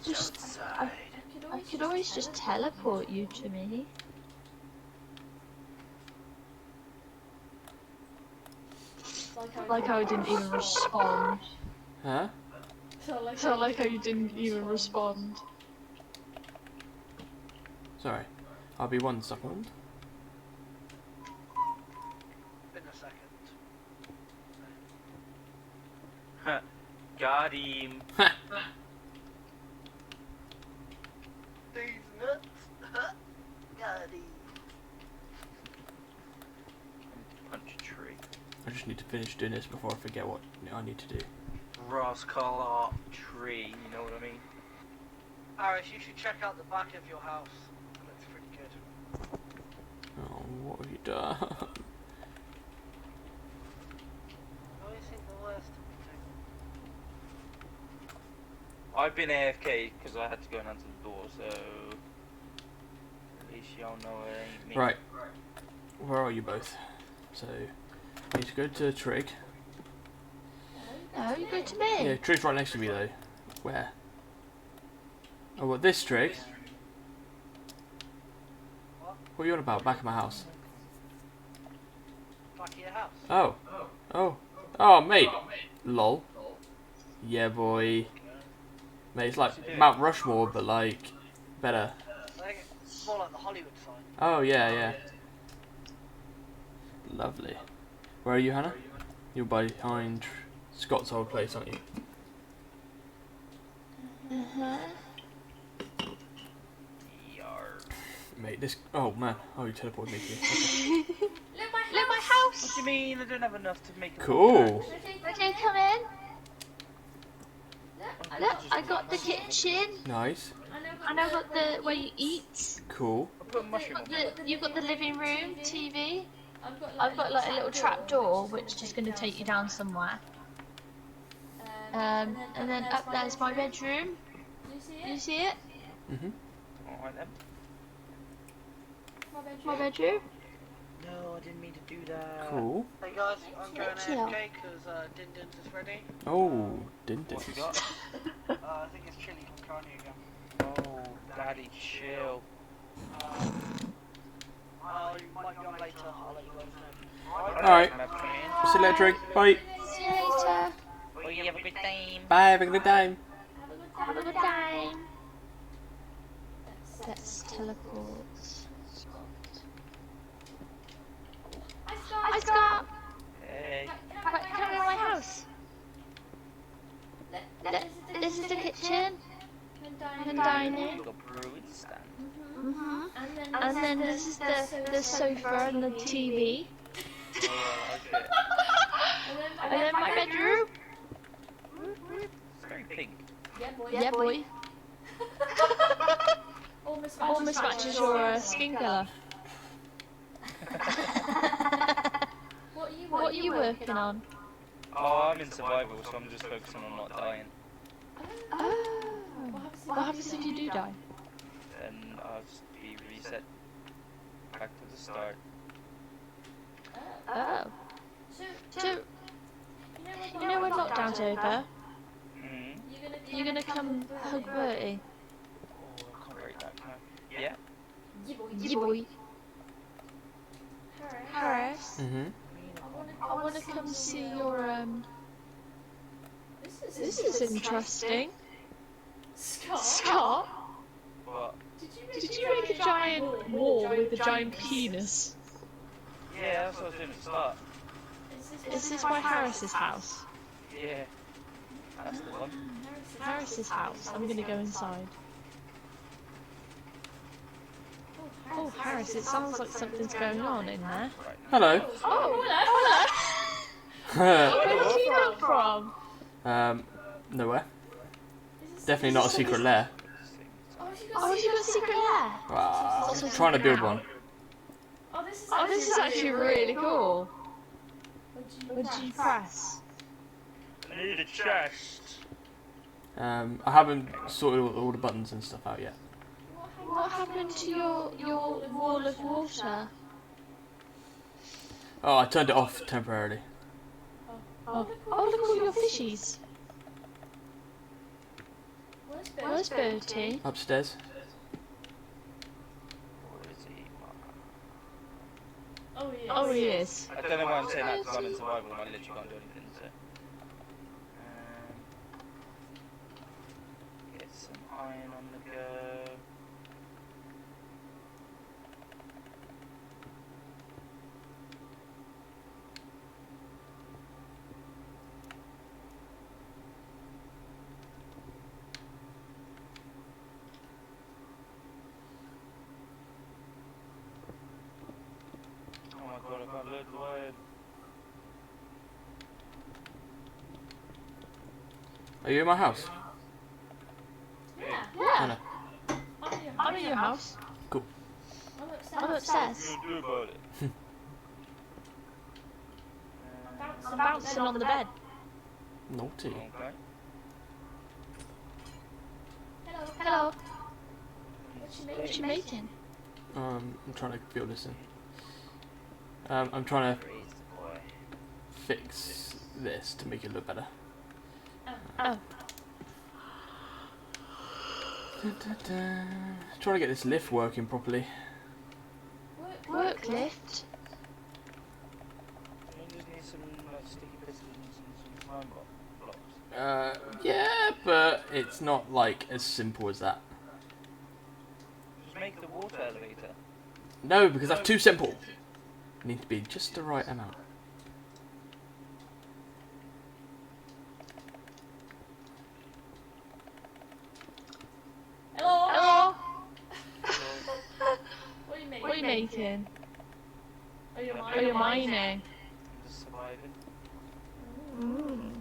Just, I could always just teleport you to me. Like how I didn't even respond. Huh? So like how you didn't even respond. Sorry. I'll be 1 second. In a second. Got him. These nuts. Got him. Punch a tree. I just need to finish doing this before I forget what I need to do. Rascal tree, you know what I mean? Harris, you should check out the back of your house. It looks pretty good. Oh, what have you done? I always think the worst of me. I've been AFK because I had to go and answer the door, so at least y'all know it ain't me. Right. Where are you both? So, I need to go to Trig. No, you go to me. Yeah, Trig's right next to me though. Where? Oh, what, this Trig? What are you on about? Back of my house. Back of your house. Oh. Oh. Oh, mate. Lol. Yeah, boy. Mate, it's like Mount Rushmore, but like, better. I think it's more like the Hollywood sign. Oh, yeah, yeah. Lovely. Where are you, Hannah? You're behind Scott's old place, aren't you? Uh-huh. Yard. Mate, this... Oh, man. Oh, you teleported me to you. Okay. Look my house. What do you mean? I don't have enough to make a Cool. Okay, come in. Look, I got the kitchen. Nice. And I got the where you eat. Cool. I'll put a mushroom on. You've got the living room, TV. I've got like a little trap door which is going to take you down somewhere. And then up there's my bedroom. You see it? Mhm. Alright then. My bedroom. No, I didn't mean to do that. Cool. Hey guys, I'm going Chill. AFK because Dindins is ready. Oh, didn't What you it? got? I think it's Chili from Carney again. Oh, daddy, chill. You might be on later. I'll let you guys know. Alright. My friend. See you later, Drake. Bye. See you later. Oh, you have a good time. Bye. Have a good time. Have a good time. Let's teleport. Hi, Scott. Hey. Right, come in my house. This is the kitchen and dining. You got brewing stand. And then this is the sofa and the TV. Oh, I like it. And then my bedroom. It's very pink. Yeah, boy. Almost matches your skin colour. What are you working on? Oh, I'm in survival, so I'm just focusing on not dying. Oh. What happens if you do die? Then I'll just be reset back to the start. Oh. So, you know when lockdown's over, Mm-hmm. you're gonna come hug Bertie. Oh, I can't break that now. Yeah? Yeah, boy. Harris, Mm-hmm. I wanna come see your, This is interesting. Scott? What? Did you make a giant wall with a giant penis? Yeah, that's what I was doing at the start. Is this by Harris's house? Yeah. That's the one. Harris's house. I'm gonna go inside. Oh, Harris, it sounds like something's going on in there. Right. Hello. Oh, hello. Where did he come from? Nowhere. Definitely not a secret lair. Oh, you got a secret lair? Wow. I'm trying to build one. Oh, this is actually really cool. What did you press? I need a chest. I haven't sorted all the buttons and stuff out yet. What happened to your wall of water? Oh, I turned it off temporarily. Oh, look at all your fishies. Where's Bertie? Upstairs. Where is he? Oh, he is. I don't know why I'm saying that because I'm in survival and I literally can't do anything, so. Get some iron on the go. Oh my god, I can't load the wire. Are you in my house? Yeah. no. I'm in your house. Cool. I'm upstairs. What do you do about it? I'm bouncing on the bed. Naughty. Okay. Hello. What you making? I'm trying to build this in. I'm trying to Praise the boy. fix this to make it look better. Oh. Trying to get this lift working properly. Work lift. You just need some sticky pistons and some slime blocks. Yeah, but it's not like as simple as that. Just make the water elevator. No, because that's too simple. It needs to be just the right amount. Hello. What are you making? Oh, you're mining. I'm just surviving. Mm.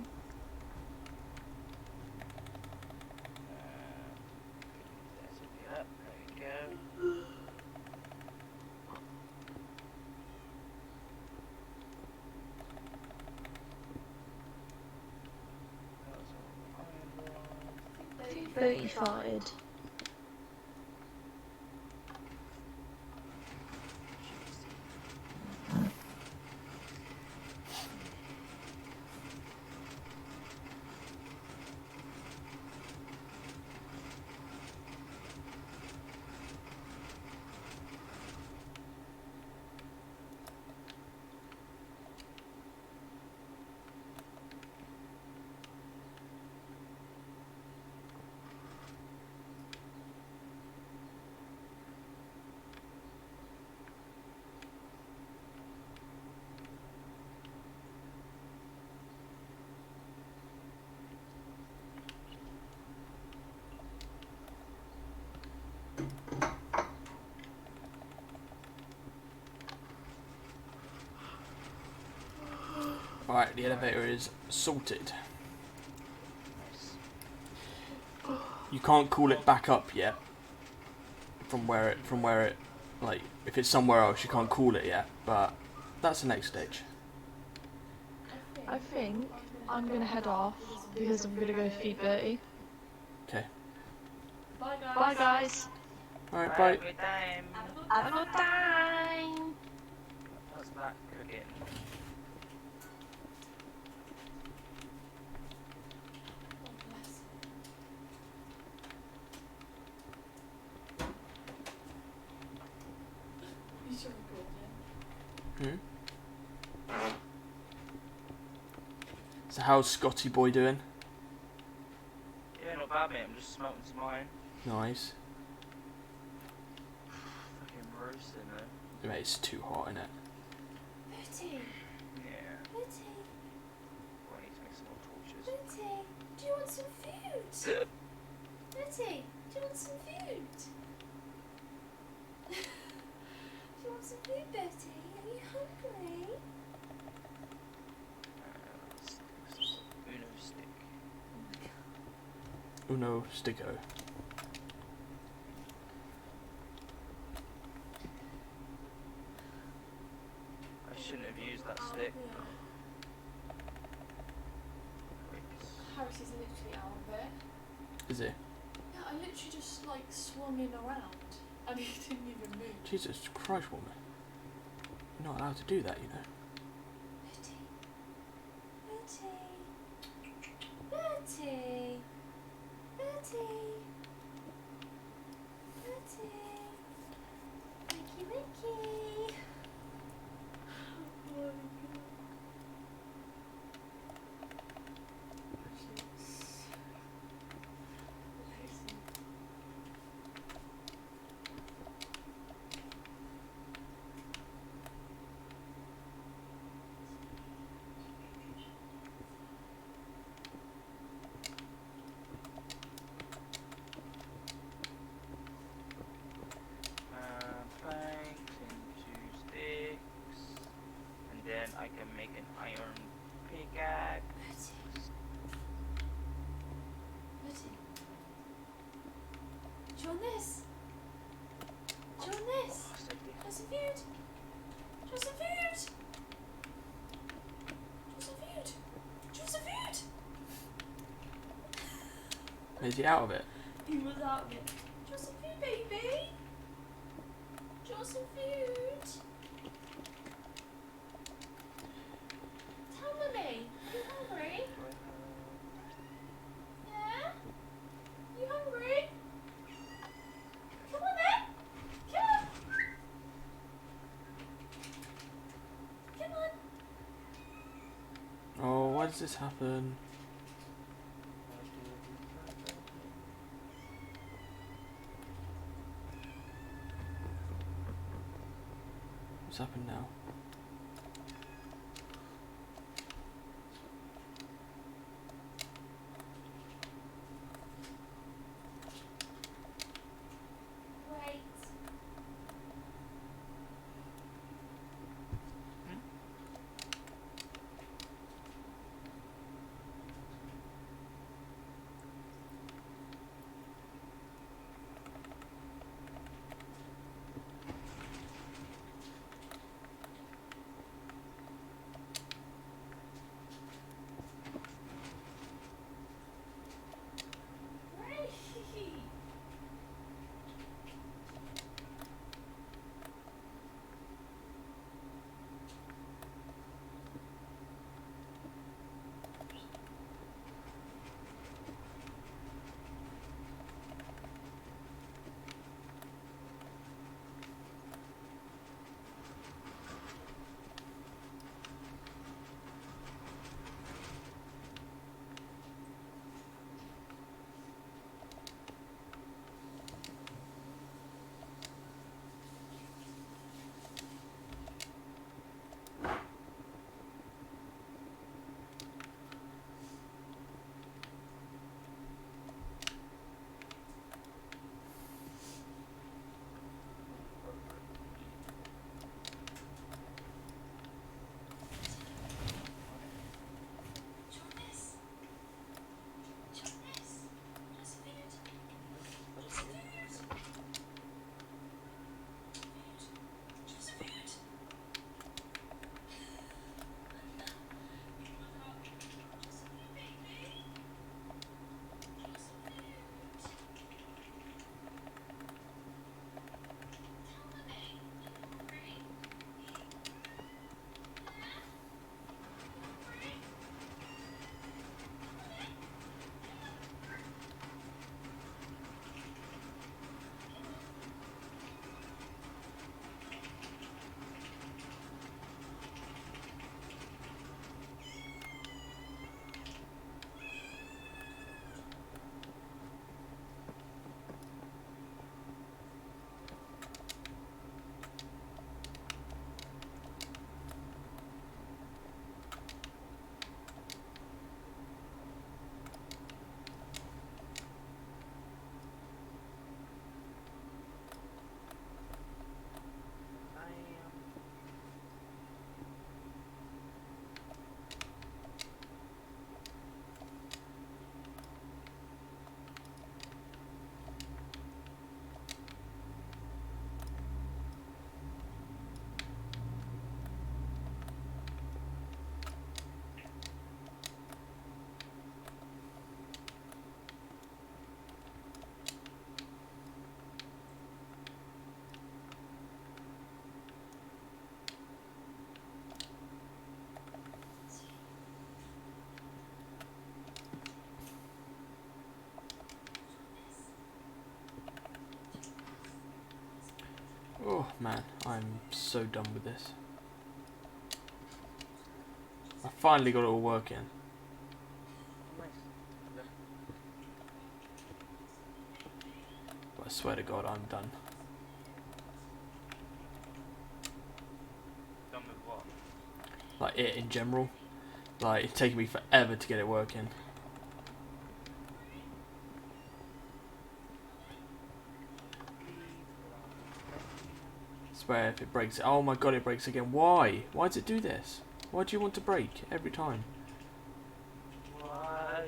There we go. Bertie farted. Alright, the elevator is sorted. You can't call it back up yet. From where it, like, if it's somewhere else, you can't call it yet. But that's the next stage. I think I'm gonna head off because I'm gonna go feed Bertie. Okay. Bye guys. Alright, Bye, bye. good time. Have a good time. What's that cooking? Hmm? So how's Scotty boy doing? Yeah, not bad, mate. I'm just smelting some iron. Nice. Fucking roasting though. Mate, it's too hot, innit? Bertie, Yeah. Bertie, Well, I need to make some more torches. Bertie, do you want some food? Bertie, do you want some food? Do you want some food, Bertie? Are you hungry? Uno stick. Uno sticko. I shouldn't have used that stick. Harris is literally out of it. Is it? Yeah, I literally just like swung him around and he didn't even move. Jesus Christ, woman. You're not allowed to do that, you know. Bertie, Bertie, Bertie, Bertie, Bertie, Mickey, Mickey. Oh my God. Planks into sticks, and then I can make an iron pickaxe. Bertie. Do you want this? Do you want this? Oh, safety. Do you want some food? Do you want some food? Do you want some food? Do you want some food? Is he out of it? He was out of it. Do you want some food, baby? Do you want some food? Tell Mummy. You hungry? Yeah? You hungry? Come on then. Come on. Come on. Oh, why does this happen? What's happened now? Wait. Oh man, I'm so done with this. I finally got it all working. Nice. But I swear to God, I'm done. Done with what? Like it in general. Like it's taking me forever to get it working. Swear if it breaks. Oh my God, it breaks again. Why? Why does it do this? Why do you want to break every time? Why?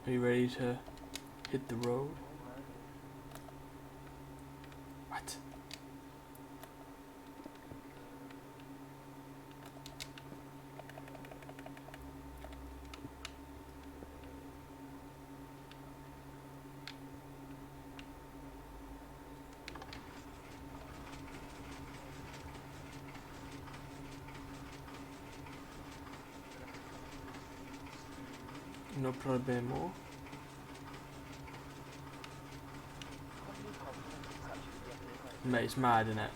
Are you ready to hit the road? What? No problemo. Mate, it's mad, isn't it?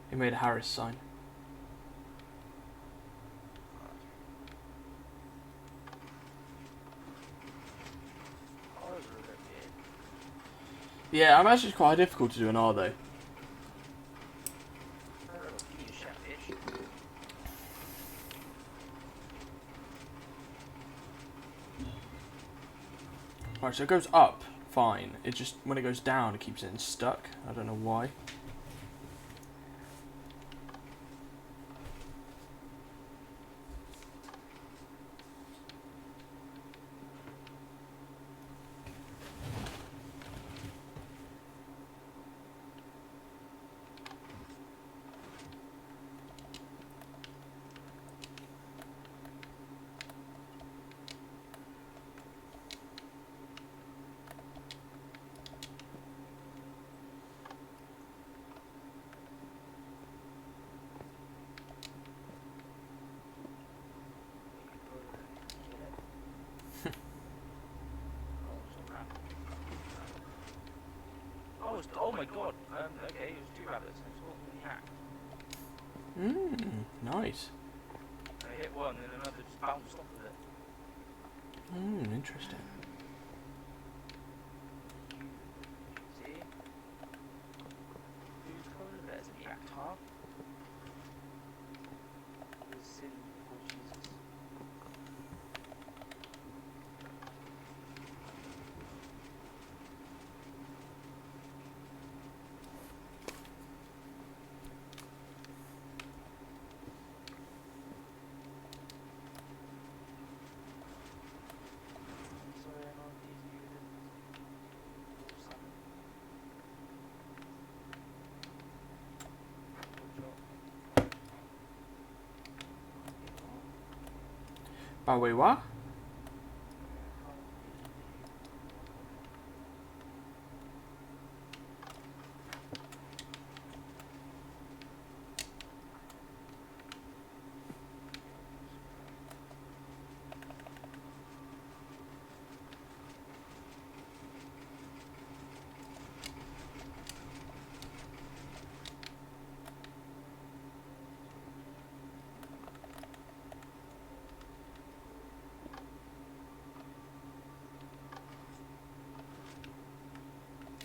He made a Harris sign. Yeah, I'm actually quite difficult to do an R though. Right, so it goes up, fine. It just, when it goes down, it keeps getting stuck. I don't know why. Oh my God. Okay, it was 2 rabbits. I saw them in the act. Nice. I hit one and another just bounced off of it. Interesting. See? Whose colour is that? Is it the act half? The sin before Jesus. By way, what?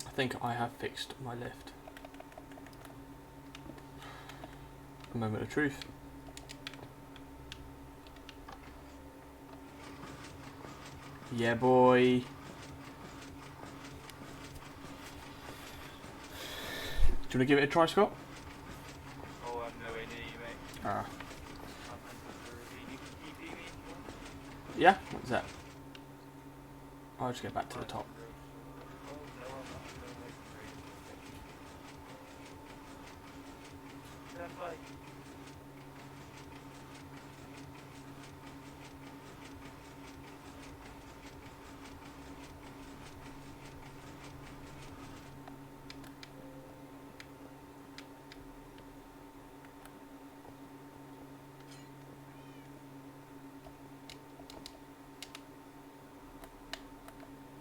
I think I have fixed my lift. A moment of truth. Yeah, boy. Do you want to give it a try, Scott? Oh, I'm nowhere near you, mate. Ah. I'm you can TP me. Yeah? What's that? I'll just get back to the top. Oh, no, I'm not. Stand by.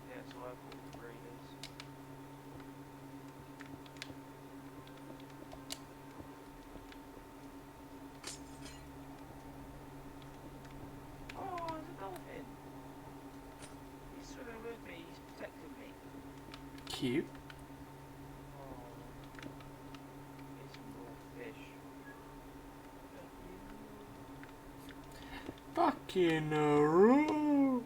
Yeah, so I call Raiders. Oh, there's a dolphin. He's swimming with me. He's protecting me. Cute. Oh, here's some raw fish. Thank you. Fucking no.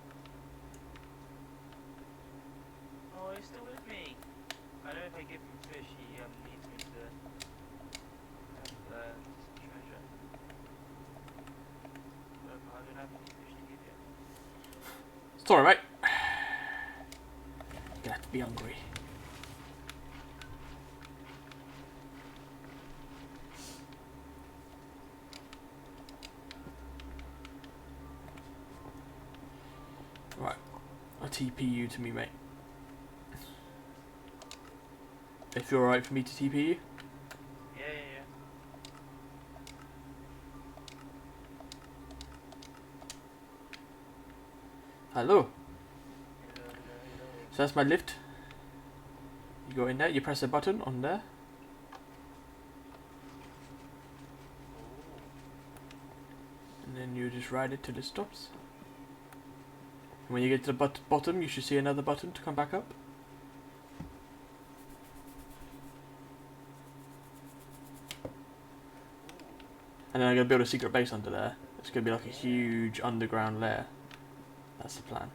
Oh, he's still with me. I know if I give him fish, he needs me to have some treasure. But I don't have any fish to give you. Sorry, mate. You're gonna have to be hungry. Right. I'll TP you to me, mate. If you're alright for me to TP you. Yeah. Hello. So that's my lift. You go in there, you press a button on there. And then you just ride it till it stops. And when you get to the bottom, you should see another button to come back up. And then I'm going to build a secret base under there. It's going to be like a huge underground lair. That's the plan.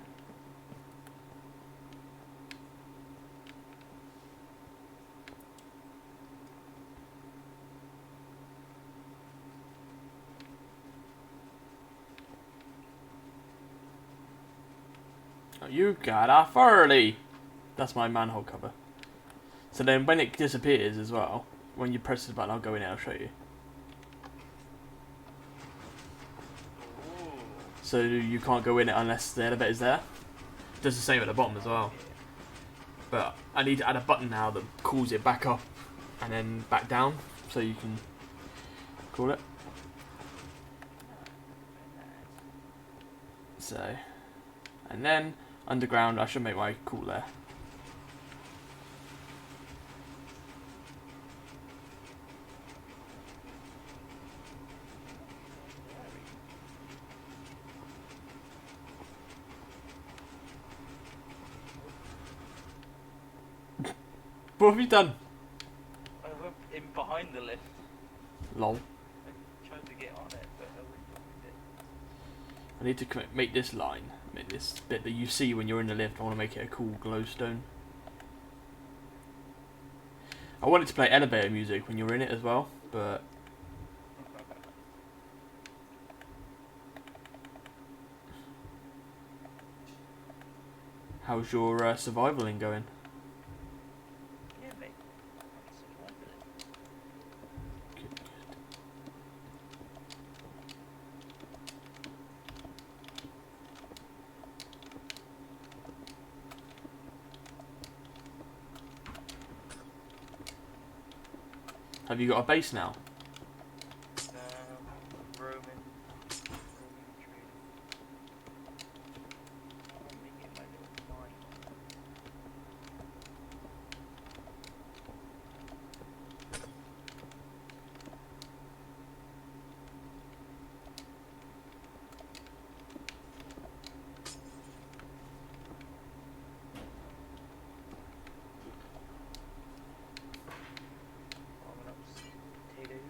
Oh, you got off early! That's my manhole cover. So then when it disappears as well, when you press the button, I'll go in and I'll show you. So you can't go in it unless the elevator's there. It does the same at the bottom as well. But I need to add a button now that calls it back up and then back down, so you can call it. So, and then underground, I should make my call there. What have you done? I went in behind the lift. Lol. I tried to get on it, but I wouldn't find it. I need to make this line, make this bit that you see when you're in the lift. I want to make it a cool glowstone. I wanted to play elevator music when you're in it as well, but how's your survivaling going? Yeah, mate. I'm surviving it. Good, good. Have you got a base now? Roman tree. I'm making my little mine. Farming up potatoes.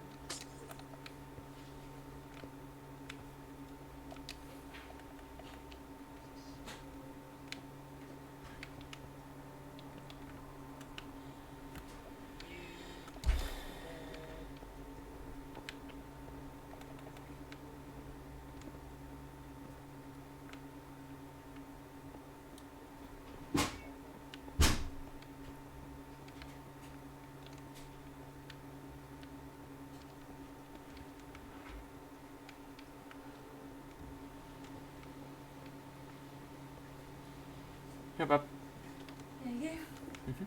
Yeah, bub. There you go. Mhm.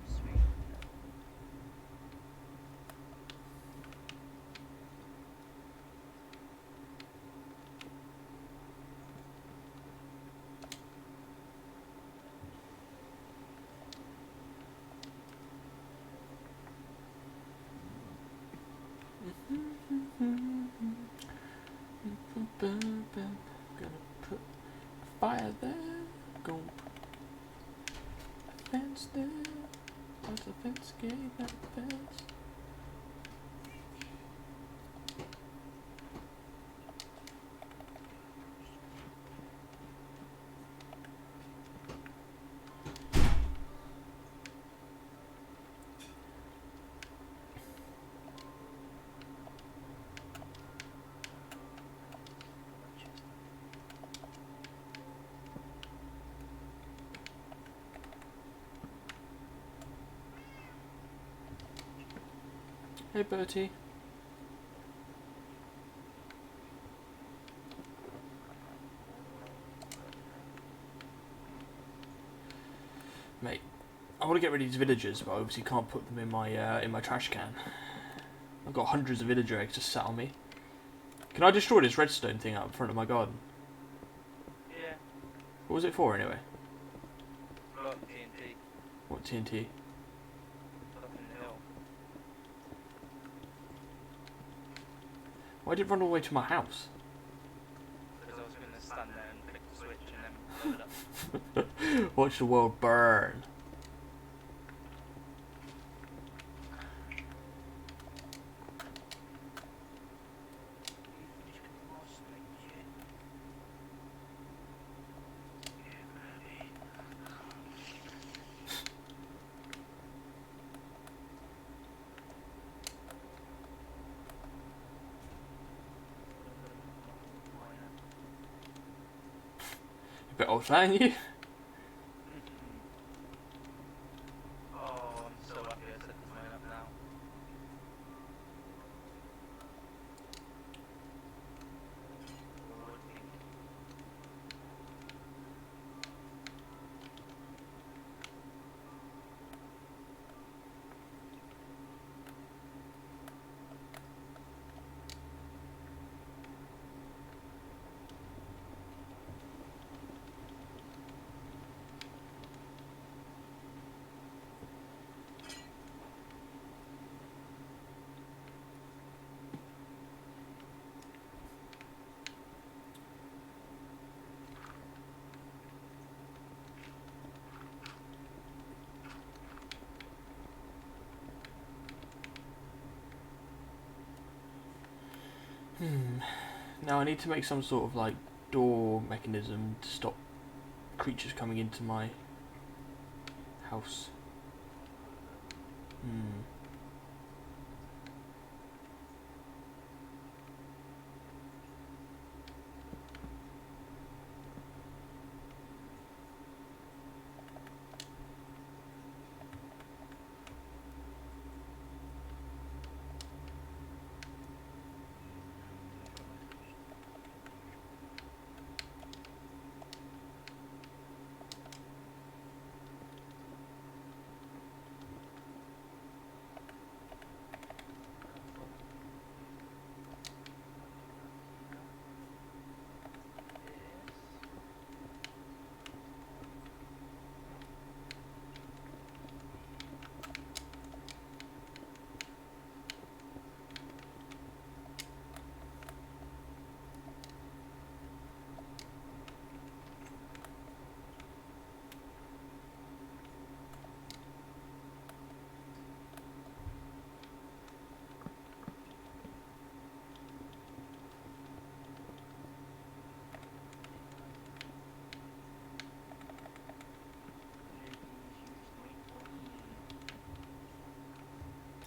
Sweet. Gonna put a fire there. Gonna put a fence there. What's the fence gate? That fence. Hey, Bertie. Mate, I want to get rid of these villagers, but I obviously can't put them in my trash can. I've got hundreds of villager eggs just sat on me. Can I destroy this redstone thing out in front of my garden? Yeah. What was it for anyway? Block TNT. What TNT? Up in the hill. Why did it run all the way to my house? Because I was going to stand there and flick the switch and then blow it up. Watch the world burn. A bit old fan, you? Oh, I'm so happy I set this mine up now. Now I need to make some sort of like door mechanism to stop creatures coming into my house. Hmm.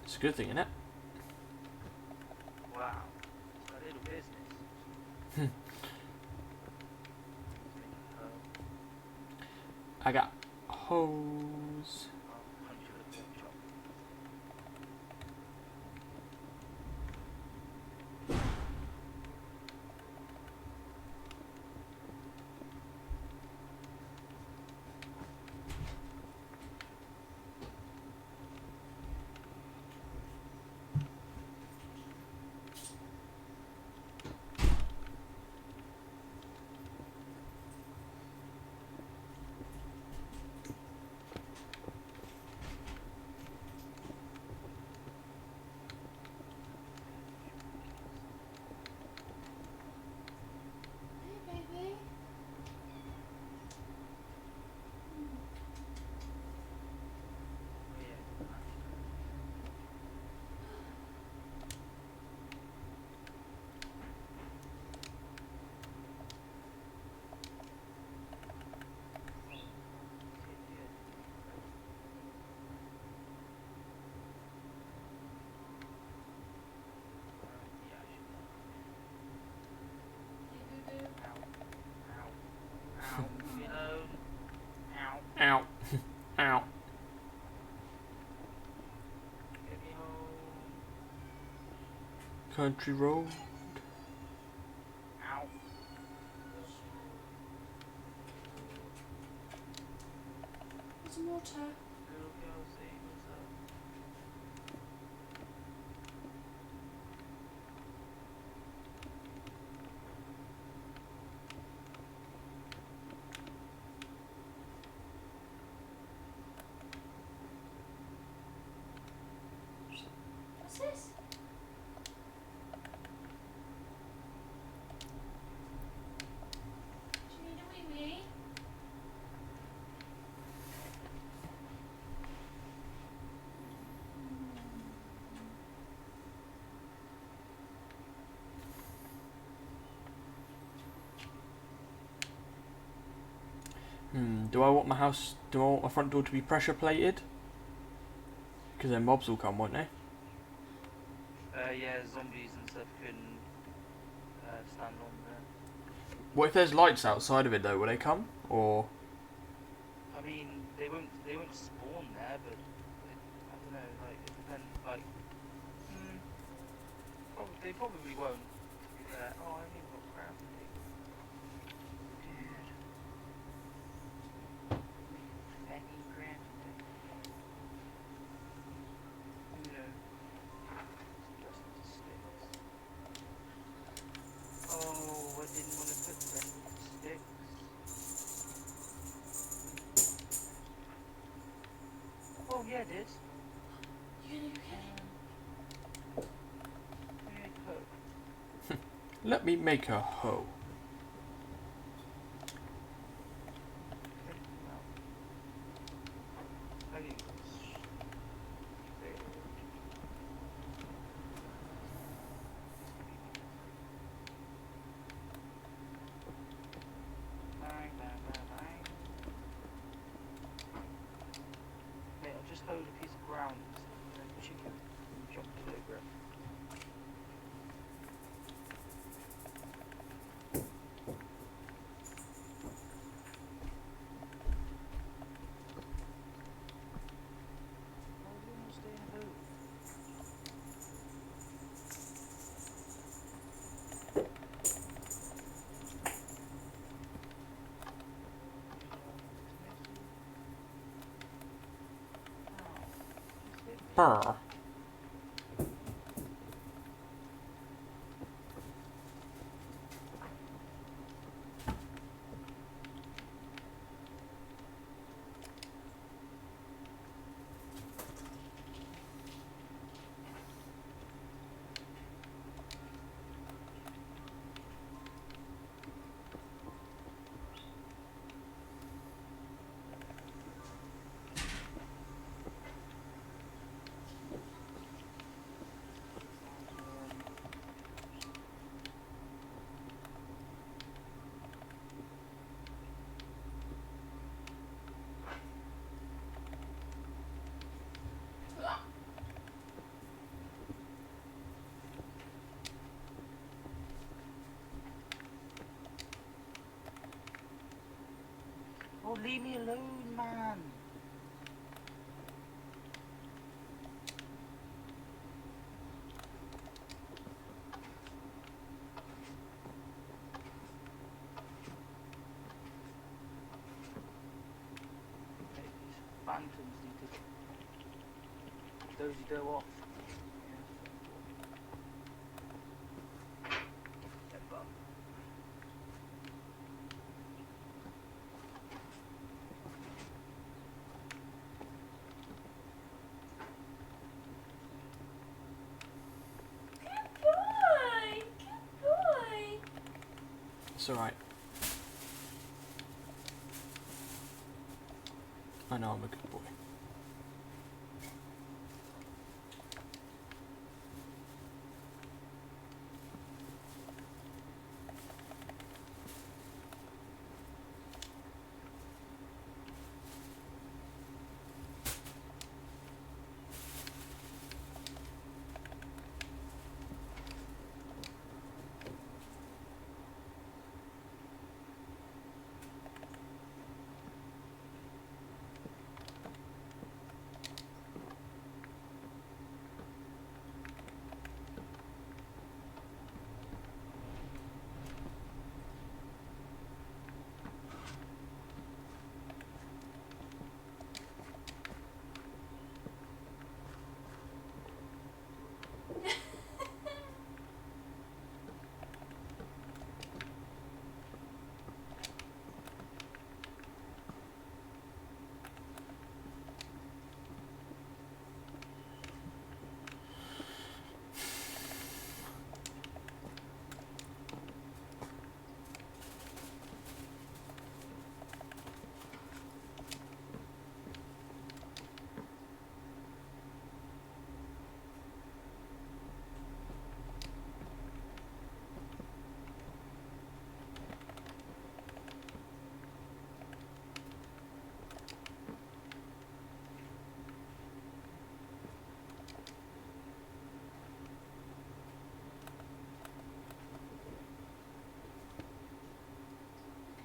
It's a good thing, isn't it? Wow. It's a little business. I got hose. Punch you with a pork chop. Hey, baby. Oh, yeah. Hey, boo boo. Ow. Ow. Leave me alone. Ow. Ow. Ow. Get me home. Country road. Ow. There's some water. Little girl, say what's up. What's this? Do you need a wee wee? Do I want my house? Do I want my front door to be pressure plated? Because then mobs will come, won't they? Yeah, zombies and stuff can stand on there. What if there's lights outside of it though? Will they come? Or I mean, they won't spawn there, but I don't know. Like it depends. Like, they probably won't. To be fair. Oh, I haven't even got crafting table. Dude. Fucking crafting table. You know. Just the sticks. Oh, I didn't want to put the rest of the sticks. Oh yeah, I did. You gonna go get it? Yeah, cook. let me make a hoe. Mate, I just hoed a piece of ground. progress. Why do you not stay in a boat? Brr. Oh, leave me alone, man. Hey, these phantoms need to dozy do off. Yeah, bum. Good boy. Good boy. It's alright. I know I'm a good boy.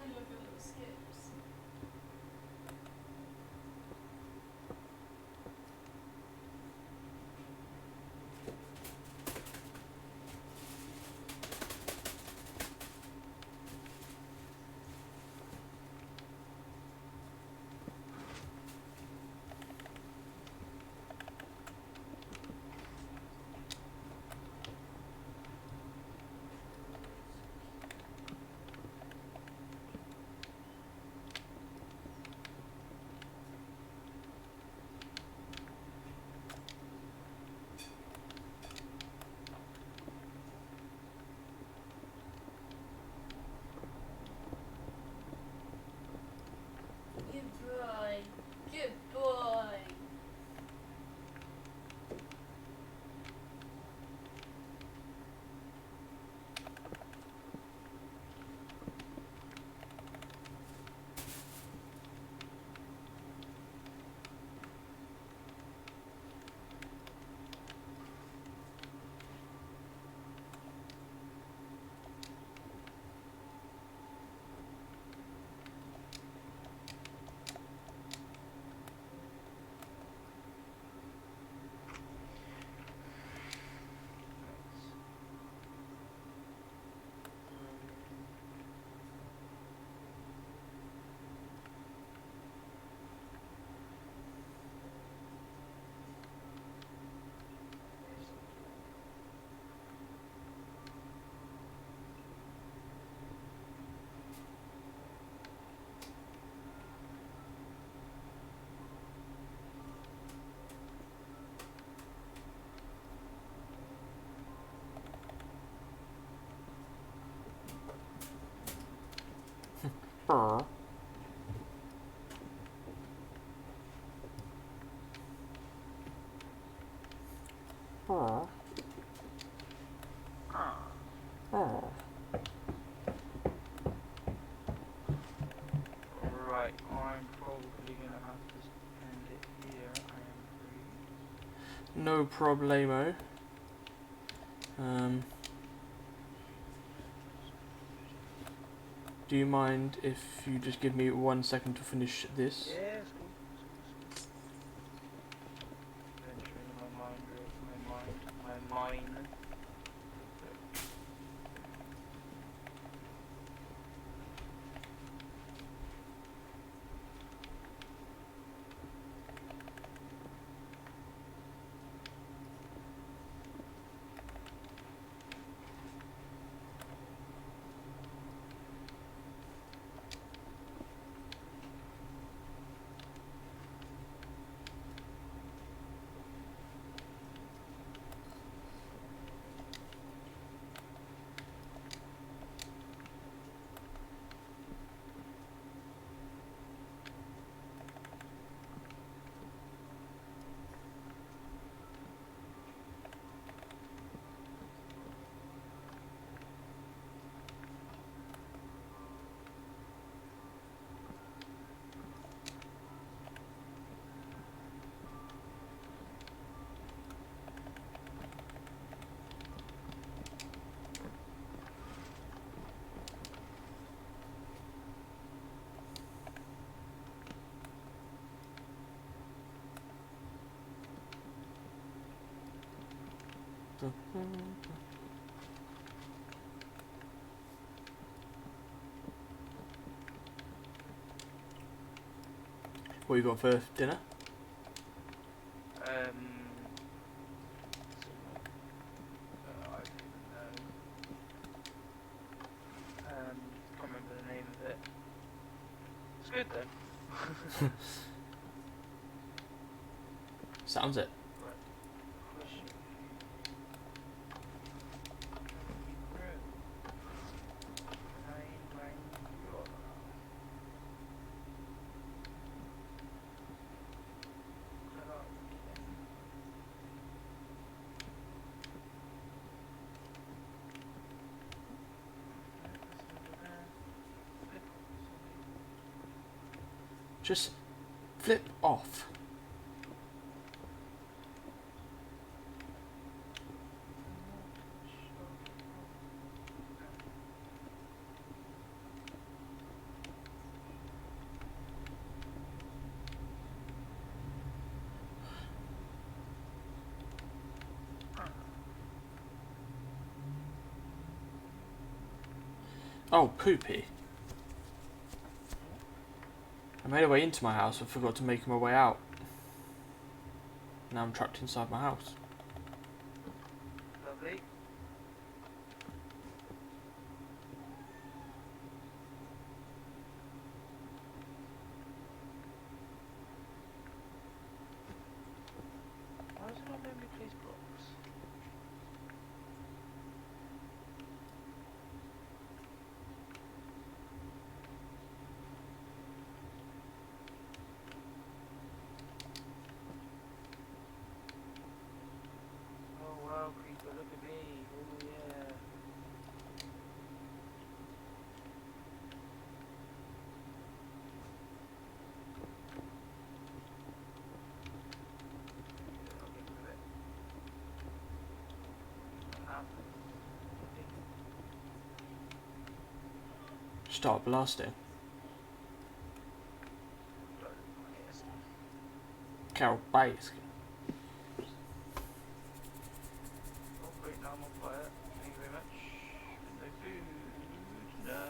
I love your little skips. Good boy. Good boy. Brr. Brr. Brr. Right, I'm probably gonna have to end it here. I am free. No problemo. Do you mind if you just give me 1 second to finish this? Yeah, it's cool. It's cool. Venturing my mind. What you got for dinner? I don't even know. Can't remember the name of it. It's good though. Sounds it. Just flip off. Oh, poopy. I made a way into my house but forgot to make my way out. Now I'm trapped inside my house. Lovely. Why does it not let me place blocks? Oh wow, creeper, look at me. Oh yeah. I'll get rid of it. Start blasting. Carol Bates. Oh great, now I'm on fire. Thank you very much. No food. No.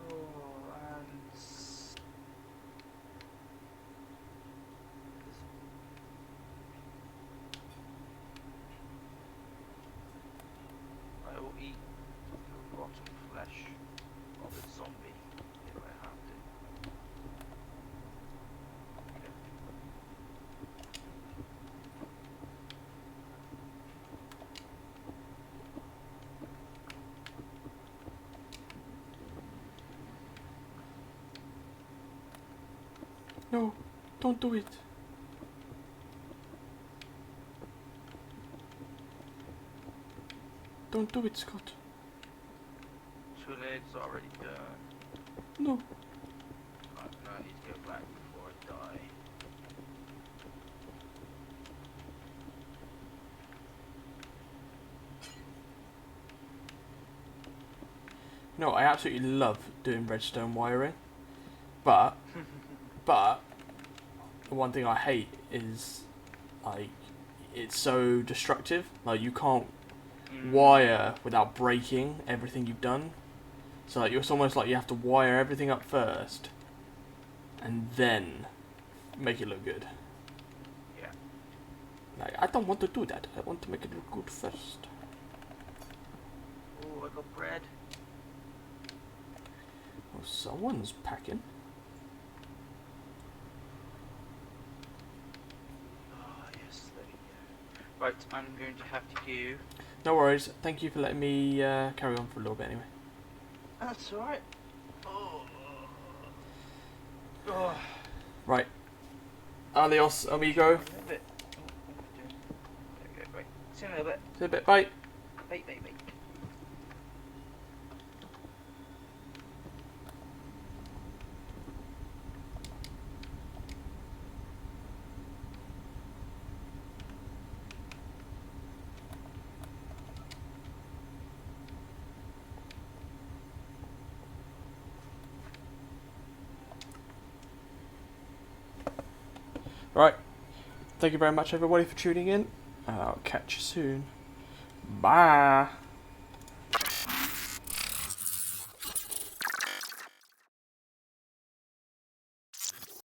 Oh, and I will eat the rotten flesh of a zombie if I have to. No, don't do it. Don't do it, Scott. Too late, it's already done. No. I need to go back before I die. No, I absolutely love doing redstone wiring, but the one thing I hate is like it's so destructive. Like you can't wire without breaking everything you've done. So like, it's almost like you have to wire everything up first, and then make it look good. Yeah. Like I don't want to do that. I want to make it look good first. Oh, I got bread. Well, someone's packing. Oh, yes, there we go. Right, I'm going to have to go. No worries. Thank you for letting me carry on for a little bit anyway. That's alright. Oh. Right. Adios, amigo. There we go, right. See you in a little bit. See you in a bit. Bye. Bye, bye, bye. Right. Thank you very much, everybody, for tuning in. And I'll catch you soon. Bye.